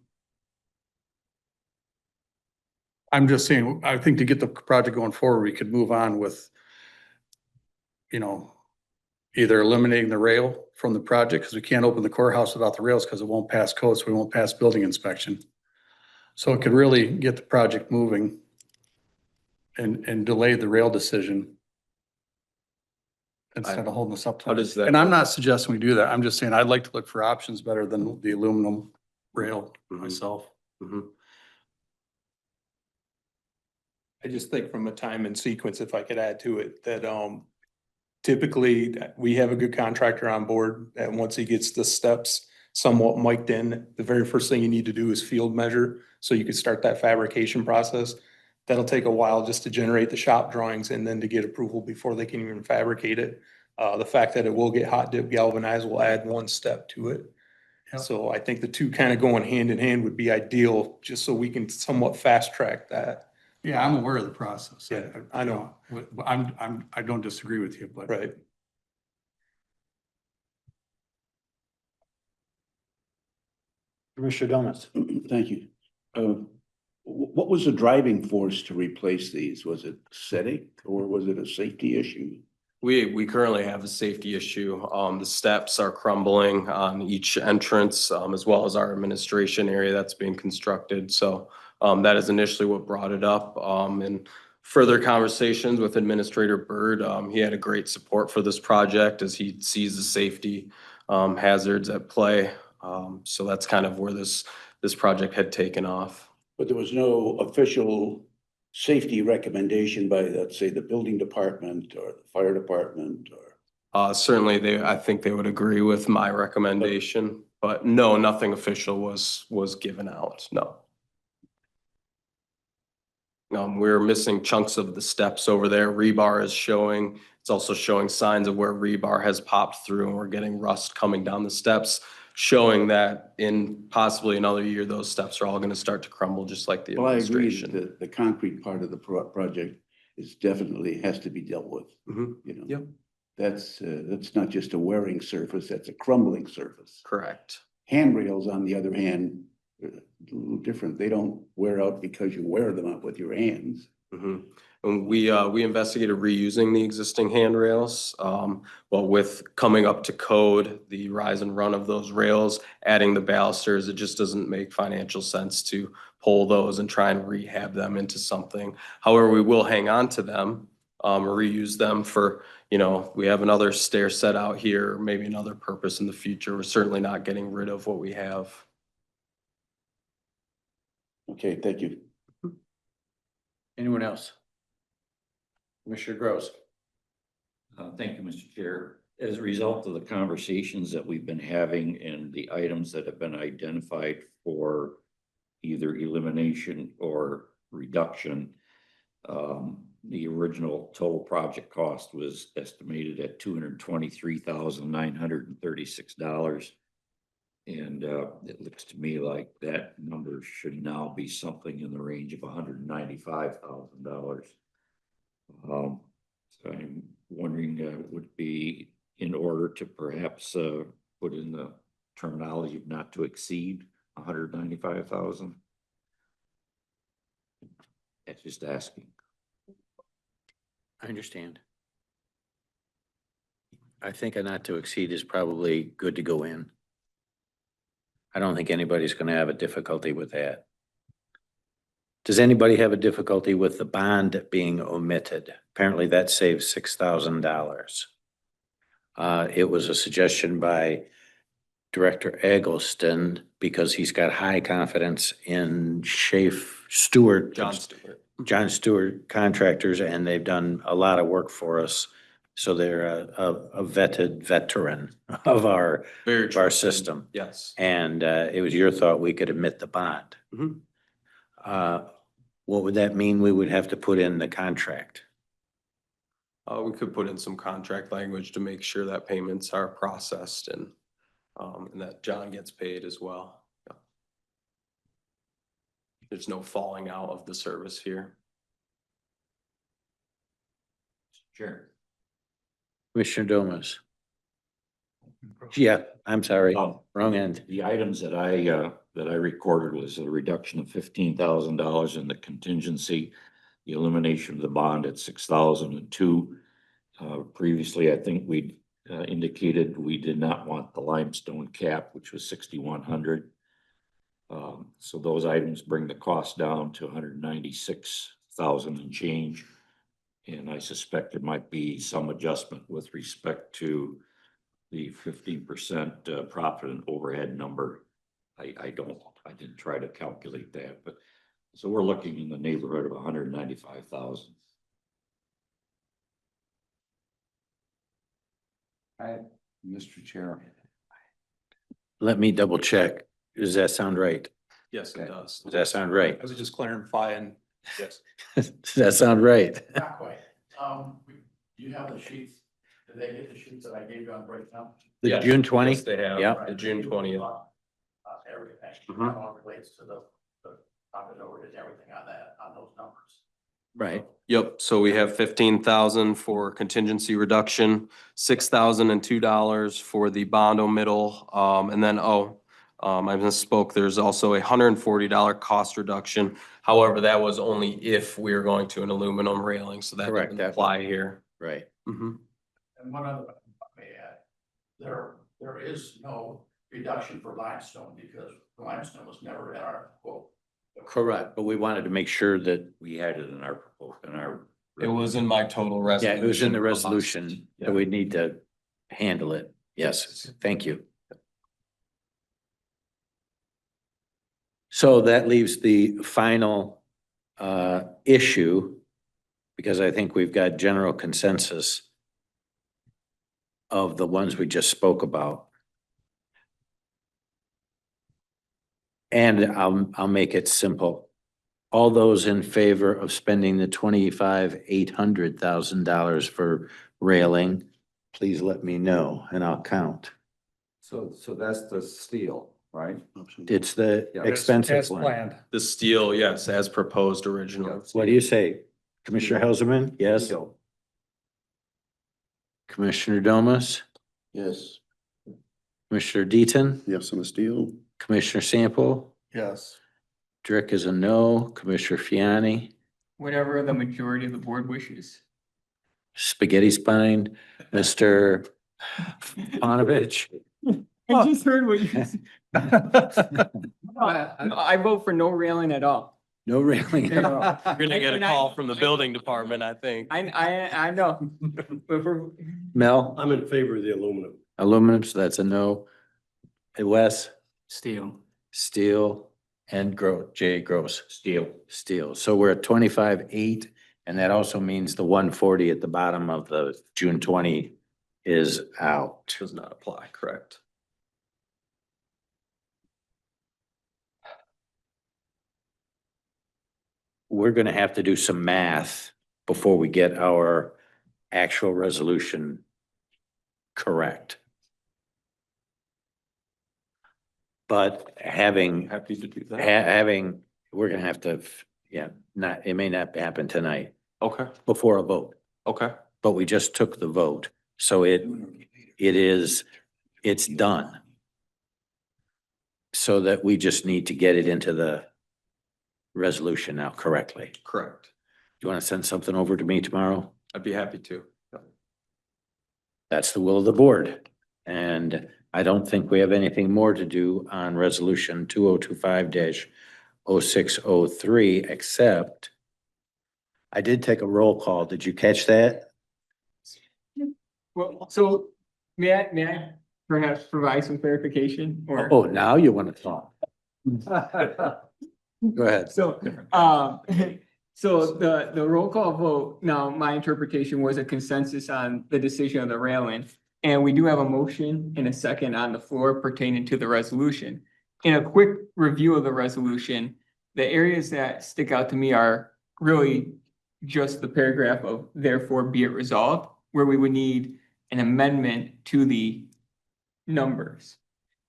I'm just saying, I think to get the project going forward, we could move on with, either eliminating the rail from the project, because we can't open the courthouse without the rails because it won't pass code, so we won't pass building inspection. So it could really get the project moving and delay the rail decision instead of holding us up to How it. does that? And I'm not suggesting we do that. I'm just saying I'd like to look for options better than the aluminum rail myself. Mhm. I just think from a time and sequence, if I could add to it, that typically we have a good contractor on board that once he gets the steps somewhat mic'd in, the very first thing you need to do is field measure. So you could start that fabrication process. That'll take a while just to generate the shop drawings and then to get approval before they can even fabricate it. The fact that it will get hot dip galvanized will add one step to it. Yep. So I think the two kind of going hand in hand would be ideal, just so we can somewhat fast track that. Yeah, I'm aware of the process. Yeah, I know. I don't disagree with you, but. Right. Commissioner Domas? Thank you. What was the driving force to replace these? Was it aesthetic or was it a safety issue? We currently have a safety issue. The steps are crumbling on each entrance, as well as our administration area that's being constructed. So that is initially what brought it up. And further conversations with Administrator Byrd, he had a great support for this project as he sees the safety hazards at play. So that's kind of where this project had taken off. But there was no official safety recommendation by, let's say, the building department or the fire department or? Certainly I think they would agree with my recommendation, but no, nothing official was given out, no. We're missing chunks of the steps over there. Rebar is showing, it's also showing signs of where rebar has popped through and we're getting rust coming down the steps, showing that in possibly another year, those steps are all gonna start to crumble just like the Well, I agree administration. that the concrete part of the project is definitely has to be dealt with. Yep. That's not just a wearing surface, that's a crumbling surface. Correct. Handrails, on the other hand, are a little different. They don't wear out because you wear them out with your hands. And we investigated reusing the existing handrails, but with coming up to code, the rise and run of those rails, adding the balusters, it just doesn't make financial sense to pull those and try and rehab them into something. However, we will hang on to them, reuse them for, we have another stair set out here, maybe another purpose in the future. We're certainly not getting rid of what we have. Okay, thank you. Anyone else? Commissioner Gross? Thank you, Mr. Chair. As a result of the conversations that we've been having and the items that have been identified for either elimination or reduction, the original total project cost was estimated at $223,936. And it looks to me like that number should now be something in the range of $195,000. So I'm wondering, would it be in order to perhaps put in the terminology of not to exceed 195,000? That's just asking. I understand. I think a not to exceed is probably good to go in. I don't think anybody's gonna have a difficulty with that. Does anybody have a difficulty with the bond being omitted? Apparently that saves $6,000. It was a suggestion by Director Eggleston because he's got high confidence in John Stewart contractors, and they've done a lot of work for us. So they're a veteran of our system. Yes. And it was your thought we could admit the bond. Mhm. What would that mean? We would have to put in the contract. We could put in some contract language to make sure that payments are processed and that John gets paid as well. Yeah. There's no falling out of the service here. Sure. Commissioner Domas. Yeah, I'm sorry, wrong end. The items that I recorded was a reduction of $15,000 in the contingency, the elimination of the bond at 6,002. Previously, I think we indicated we did not want the limestone cap, which was 6,100. So those items bring the cost down to 196,000 and change. And I suspect there might be some adjustment with respect to the 15% profit and overhead number. I didn't try to calculate that, but so we're looking in the neighborhood of 195,000. Mr. Chair. Let me double check. Does that sound right? Yes, it does. Does that sound right? I was just clarifying, yes. Does that sound right? Not quite. You have the sheets. Did they get the sheets that I gave you on breakdown? The Yes, June 20? yes, they have. Yeah. The June 20th. Everything. Mhm. That all relates to the profit overhead, everything on that, on those numbers. Right. Yep, so we have 15,000 for contingency reduction, $6,002 for the bond omittal, and then, I misspoke, there's also $140 cost reduction. However, that was only if we are going to an aluminum railing, so that Correct, doesn't apply here. Right. Mhm. And one other, thing I may add, there is no reduction for limestone because limestone was never in our quote. Correct, but we wanted to make sure that, We had it in our It was in my total yeah, resolution. it was in the cost. resolution, so we need to handle it. Yes, thank you. So that leaves the final issue, because I think we've got general consensus of the ones we just spoke about. And I'll make it simple. All those in favor of spending the $800,000 for railing, please let me know and I'll count. So that's the steel, right? It's the Yeah. expensive As one. planned. The steel, yes, as proposed originally. What do you say? Commissioner Helserman? Yes. Steel. Commissioner Domas? Yes. Commissioner Deaton? Yes, on the steel. Commissioner Sample? Yes. Drick is a no. Commissioner Fiani? Whatever the majority of the board wishes. Spaghetti spine? Mr. Panovich? I just heard what you said. I vote for no railing at all. No railing at all. You're gonna get a call from the building department, I think. I know. But for, Mel? I'm in favor of the aluminum. Aluminum, so that's a no. Hey, Wes? Steel. Steel and Jay Gross. steel. Steel. So we're at 25.8, and that also means the 140 at the bottom of the June 20 is out. Does not apply, correct? We're gonna have to do some math before we get our actual resolution correct. But having, Happy to do that. having, we're gonna have to, it may not happen tonight Okay, before a vote, okay. but we just took the vote. So it's done. So that we just need to get it into the resolution now correctly. Correct. You want to send something over to me tomorrow? I'd be happy to. That's the will of the board. And I don't think we have anything more to do on resolution 2025-0603, except I did take a roll call. Did you catch that? well, so may I perhaps provide some clarification or? Oh, now you want to talk? Go ahead. So, so the roll call vote, now my interpretation was a consensus on the decision of the railing. And we do have a motion and a second on the floor pertaining to the resolution. In a quick review of the resolution, the areas that stick out to me are really just the paragraph of therefore be it resolved, where we would need an amendment to the numbers.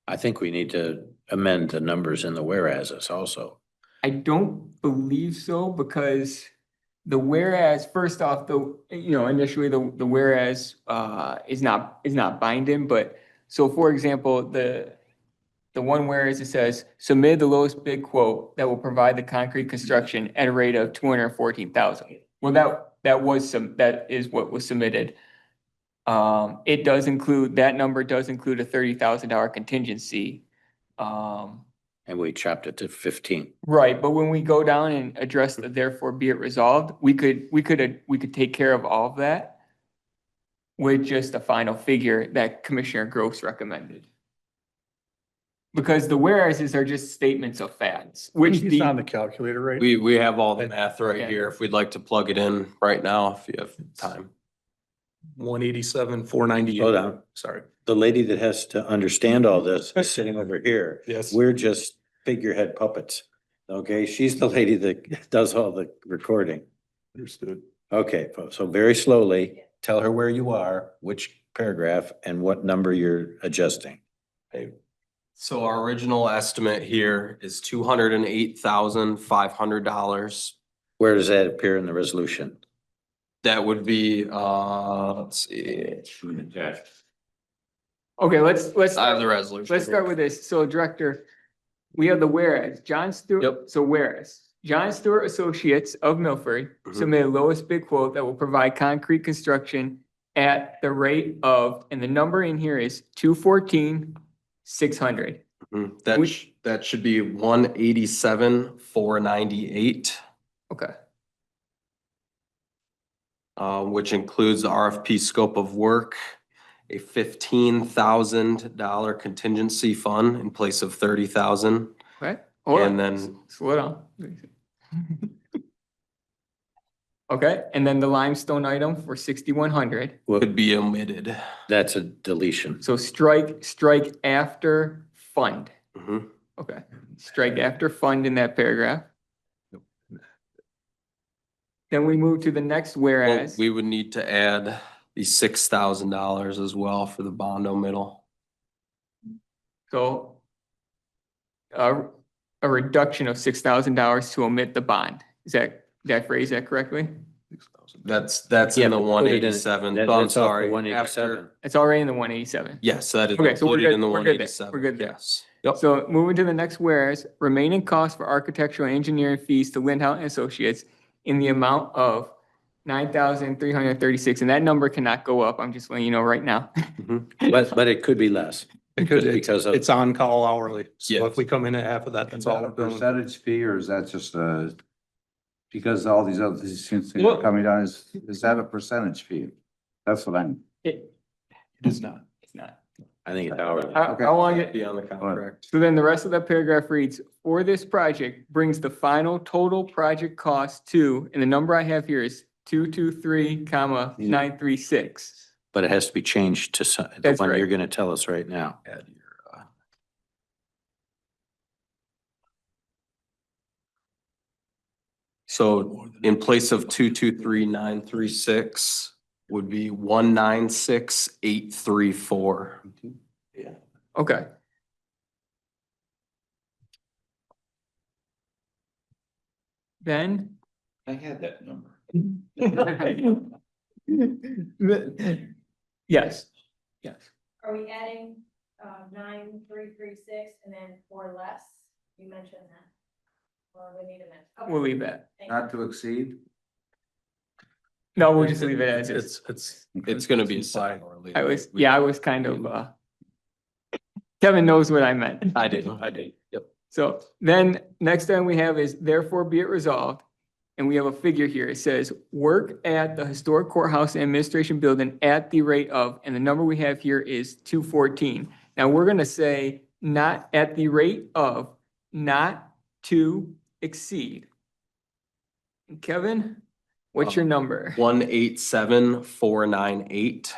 I think we need to amend the numbers in the whereases also. I don't believe so because the whereas, first off, initially the whereas is not binding, but so for example, the one whereas it says submit the lowest bid quote that will provide the concrete construction at a rate of 214,000. Well, that is what was submitted. It does include, that number does include a $30,000 contingency. And we chopped it to 15. Right, but when we go down and address the therefore be it resolved, we could take care of all of that with just a final figure that Commissioner Gross recommended. Because the whereases are just statements of facts, which He's on the calculator, right? We have all the math right Yeah. here. If we'd like to plug it in right now, if you have time. 187, 498. Slow down. Sorry. The lady that has to understand all this is sitting over here. Yes. We're just figurehead puppets. Okay, she's the lady that does all the recording. Understood. Okay, so very slowly, tell her where you are, which paragraph and what number you're adjusting. So our original estimate here is $208,500. Where does that appear in the resolution? That would be, let's see. Okay, let's. I have the resolution. Let's start with this. So Director, we have the whereas, John Stewart. Yep. So whereas, John Stewart Associates of Milford Mhm. submitted lowest bid quote that will provide concrete construction at the rate of, and the number in here is 214,600. Mhm. Which- That should be 187,498. Okay, Which includes the RFP scope of work, a $15,000 contingency fund in place of 30,000. right? Hold And on. then Slow down. Okay, and then the limestone item for 6,100. could be omitted. That's a deletion. So strike after fund. Mhm. Okay, strike after fund in that paragraph. Then we move to the next Well, whereas. we would need to add the $6,000 as well for the bond omittal. So a reduction of $6,000 to omit the bond. Did I phrase that correctly? That's Yeah, in the but put it in- 187. that- So I'm that's off the sorry. 187. After- It's already in the 187. Yes, that is Okay, so we're included good- in the we're good there. 187. We're good there. Yes. Yep. So moving to the next whereas, remaining costs for architectural and engineering fees to Lindhout and Associates in the amount of 9,336, and that number cannot go up. I'm just letting you know right now. But it could be less. It could, Just because of. it's on call hourly. So Yes. if we come in at half of that, that's Is all that we're a billing. percentage fee or is that just a, because all these other things Well- are coming down, is that a percentage fee? That's what I'm, It- It is not. It's not. I think it's hourly. How long it? Be on the contract. So then the rest of that paragraph reads, for this project brings the final total project cost to, and the number I have here is 223,936. But it has to be changed to the That's one right. you're gonna tell us right now. Add your, So in place of 223,936 would be 196,834. Okay. Then. I had that number. Yes, yes. Are we adding, 9,336 and then 4 less? You mentioned that. Or we need a minute. Okay. We'll leave that. Thank you. not to exceed? No, we'll just leave it as is. It's gonna be a side. I was kind of, Kevin knows what I meant. I did. Yep. So then next item we have is therefore be it resolved And we have a figure here. It says, work at the historic courthouse and administration building at the rate of, and the number we have here is 214. Now, we're gonna say not at the rate of, not to exceed. Kevin, what's your number? 187498.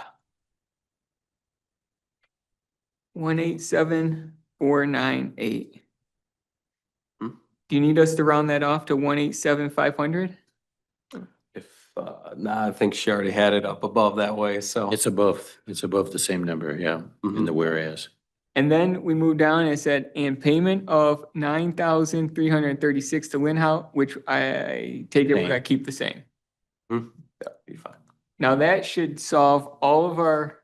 187498. Do you need us to round that off to 187,500? If, nah, I think she already had it up above that way, so. It's above the same number, yeah, in the whereas. And then we moved down and it said, and payment of 9,336 to Linhouse, which I take it we're gonna keep the same. That'd be fine. Now that should solve all of our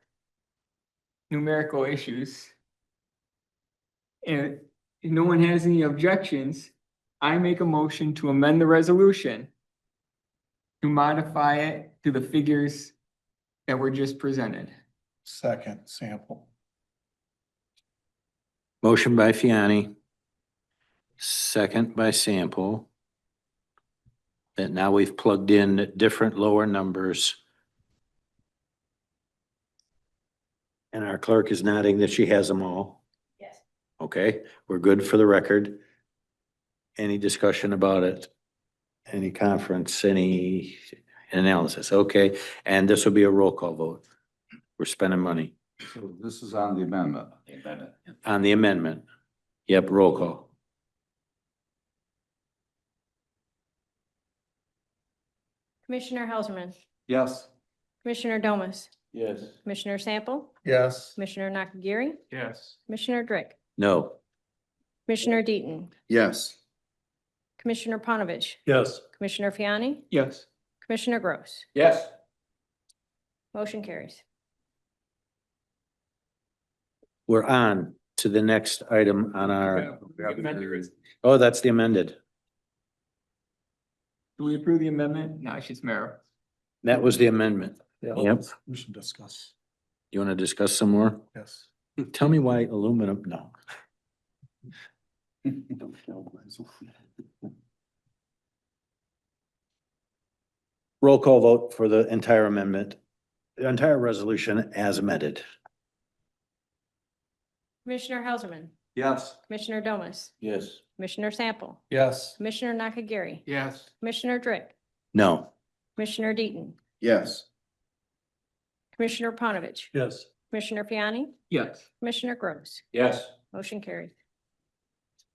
numerical issues. And if no one has any objections, I make a motion to amend the resolution to modify it to the figures that were just presented. Second, Sample. Motion by Fiani. Second by Sample. That now we've plugged in different lower numbers. And our clerk is nodding that she has them all. Yes. Okay, we're good for the record. Any discussion about it? Any conference, any analysis? Okay, and this will be a roll call vote. We're spending money So this is on the amendment. on the amendment. Yep, roll call. Commissioner Helserman, Yes. Commissioner Domas, Yes. Commissioner Sample, Yes. Commissioner Nakagiri, Yes. Commissioner Drick, No. Commissioner Deaton, Yes. Commissioner Panovich, Yes. Commissioner Fiani, Yes. Commissioner Gross. Yes. Motion carries. We're on to the next item on our, oh, that's the amended. Do we approve the amendment? No, it's just mayor. That was the amendment. Yep. We should discuss. You want to discuss some more? Yes. Tell me why aluminum, no. Roll call vote for the entire amendment, the entire resolution as amended. Commissioner Helserman, Yes. Commissioner Domas, Yes. Commissioner Sample, Yes. Commissioner Nakagiri, Yes. Commissioner Drick, No. Commissioner Deaton, Yes. Commissioner Panovich, Yes. Commissioner Fiani, Yes. Commissioner Gross. Yes. Motion carries.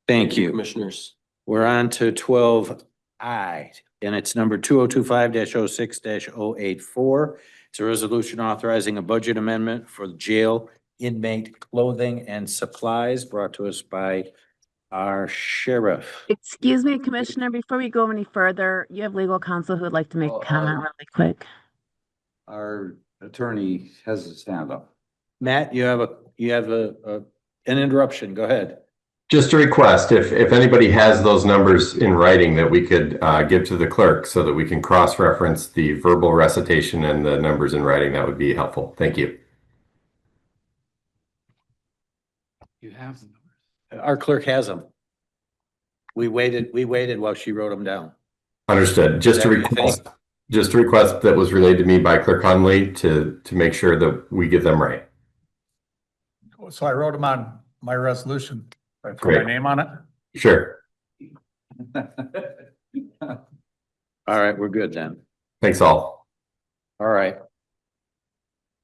Thank you. Commissioners. We're on to 12I, and it's number 2025-06-084. It's a resolution authorizing a budget amendment for jail inmate clothing and supplies brought to us by our sheriff. Excuse me, Commissioner, before we go any further, you have legal counsel who would like to make a comment really quick. Our attorney has his hand up. Matt, you have an interruption. Go ahead. Just a request, if anybody has those numbers in writing that we could give to the clerk so that we can cross-reference the verbal recitation and the numbers in writing, that would be helpful. Thank you. You have them. Our clerk has them. We waited while she wrote them down. Understood. Just a request that was relayed to me by Clerk Hunley to make sure that we get them right. So I wrote them on my resolution. I put my Great. name on it. Sure. All right, we're good then. Thanks all. All right.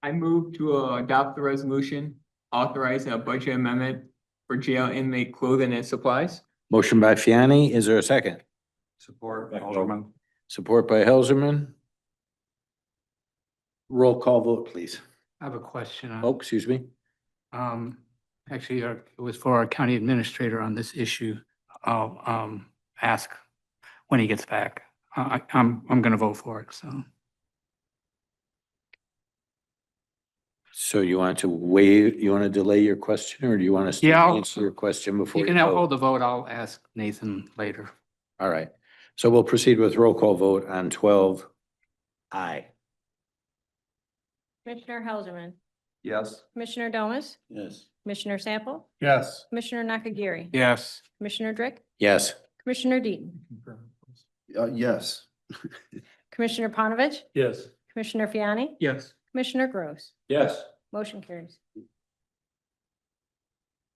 I move to adopt the resolution authorizing a budget amendment for jail inmate clothing and supplies. Motion by Fiani. Is there a second? Support. Helserman. Support by Helserman. Roll call vote, please. I have a question. Oh, excuse me. Actually, it was for our county administrator on this issue. I'll, ask when he gets back. I'm gonna vote for it, so. So you want to delay your question, or do you want us to Yeah, I'll- answer your question before? You can vote? hold the vote. I'll ask Nathan later. All right. So we'll proceed with roll call vote on 12I. Commissioner Helserman, Yes. Commissioner Domas, Yes. Commissioner Sample, Yes. Commissioner Nakagiri, Yes. Commissioner Drick, Yes. Commissioner Deaton, Yes. Commissioner Panovich, Yes. Commissioner Fiani, Yes. Commissioner Gross. Yes. Motion carries.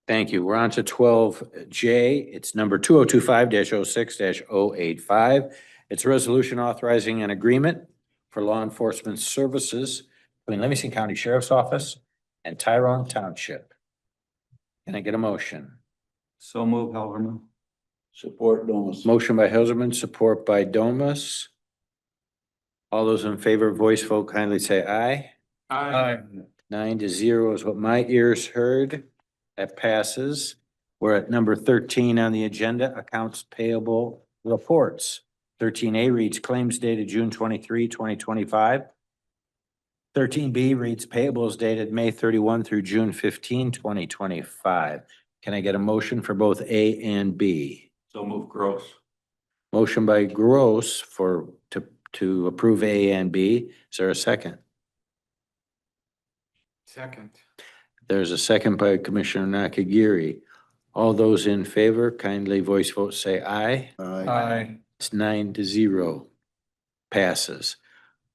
Thank you. We're on to 12J. It's number 2025-06-085. It's a resolution authorizing an agreement for law enforcement services between Livingston County Sheriff's Office and Tyrone Township. Can I get a motion? So move, Helverman. Support Domas. Motion by Hilserman, support by Domas. All those in favor, voice vote, kindly say aye. Aye. 9-0 is what my ears heard. That passes. We're at number 13 on the agenda, accounts payable reports. 13A reads claims dated June 23, 2025. 13B reads payables dated May 31 through June 15, 2025. Can I get a motion for both A and B? So move Gross. Motion by Gross to approve A and B. Is there a second? Second. There's a second by Commissioner Nakagiri. All those in favor, kindly voice vote, say aye. Aye. It's 9-0. Passes.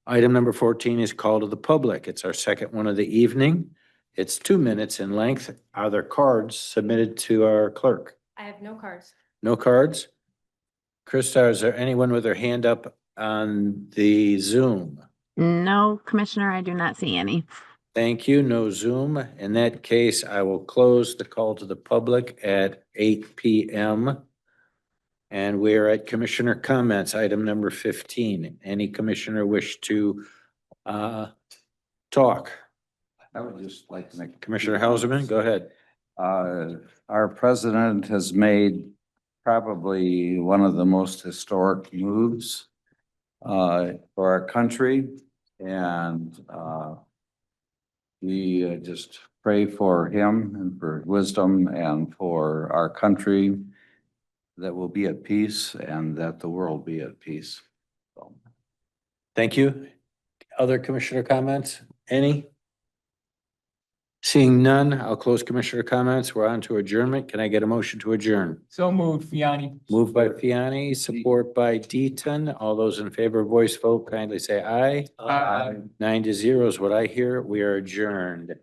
Item number 14 is call to the public. It's our second one of the evening. It's 2 minutes in length. Are there cards submitted to our clerk? I have no cards. No cards? Krista, is there anyone with their hand up on the Zoom? No, Commissioner, I do not see any. Thank you. No Zoom. In that case, I will close the call to the public at 8 p.m. And we're at commissioner comments, item number 15. Any commissioner wish to talk? I would just like to make. Commissioner Helserman, go ahead. Our president has made probably one of the most historic moves for our country. And we just pray for him and for wisdom and for our country that we'll be at peace and that the world be at peace. So. Thank you. Other commissioner comments? Any? Seeing none, I'll close commissioner comments. We're on to adjournment. Can I get a motion to adjourn? So moved, Fiani. Moved by Fiani, support by Deaton. All those in favor, voice vote, kindly say aye. Aye. 9-0 is what I hear. We are adjourned.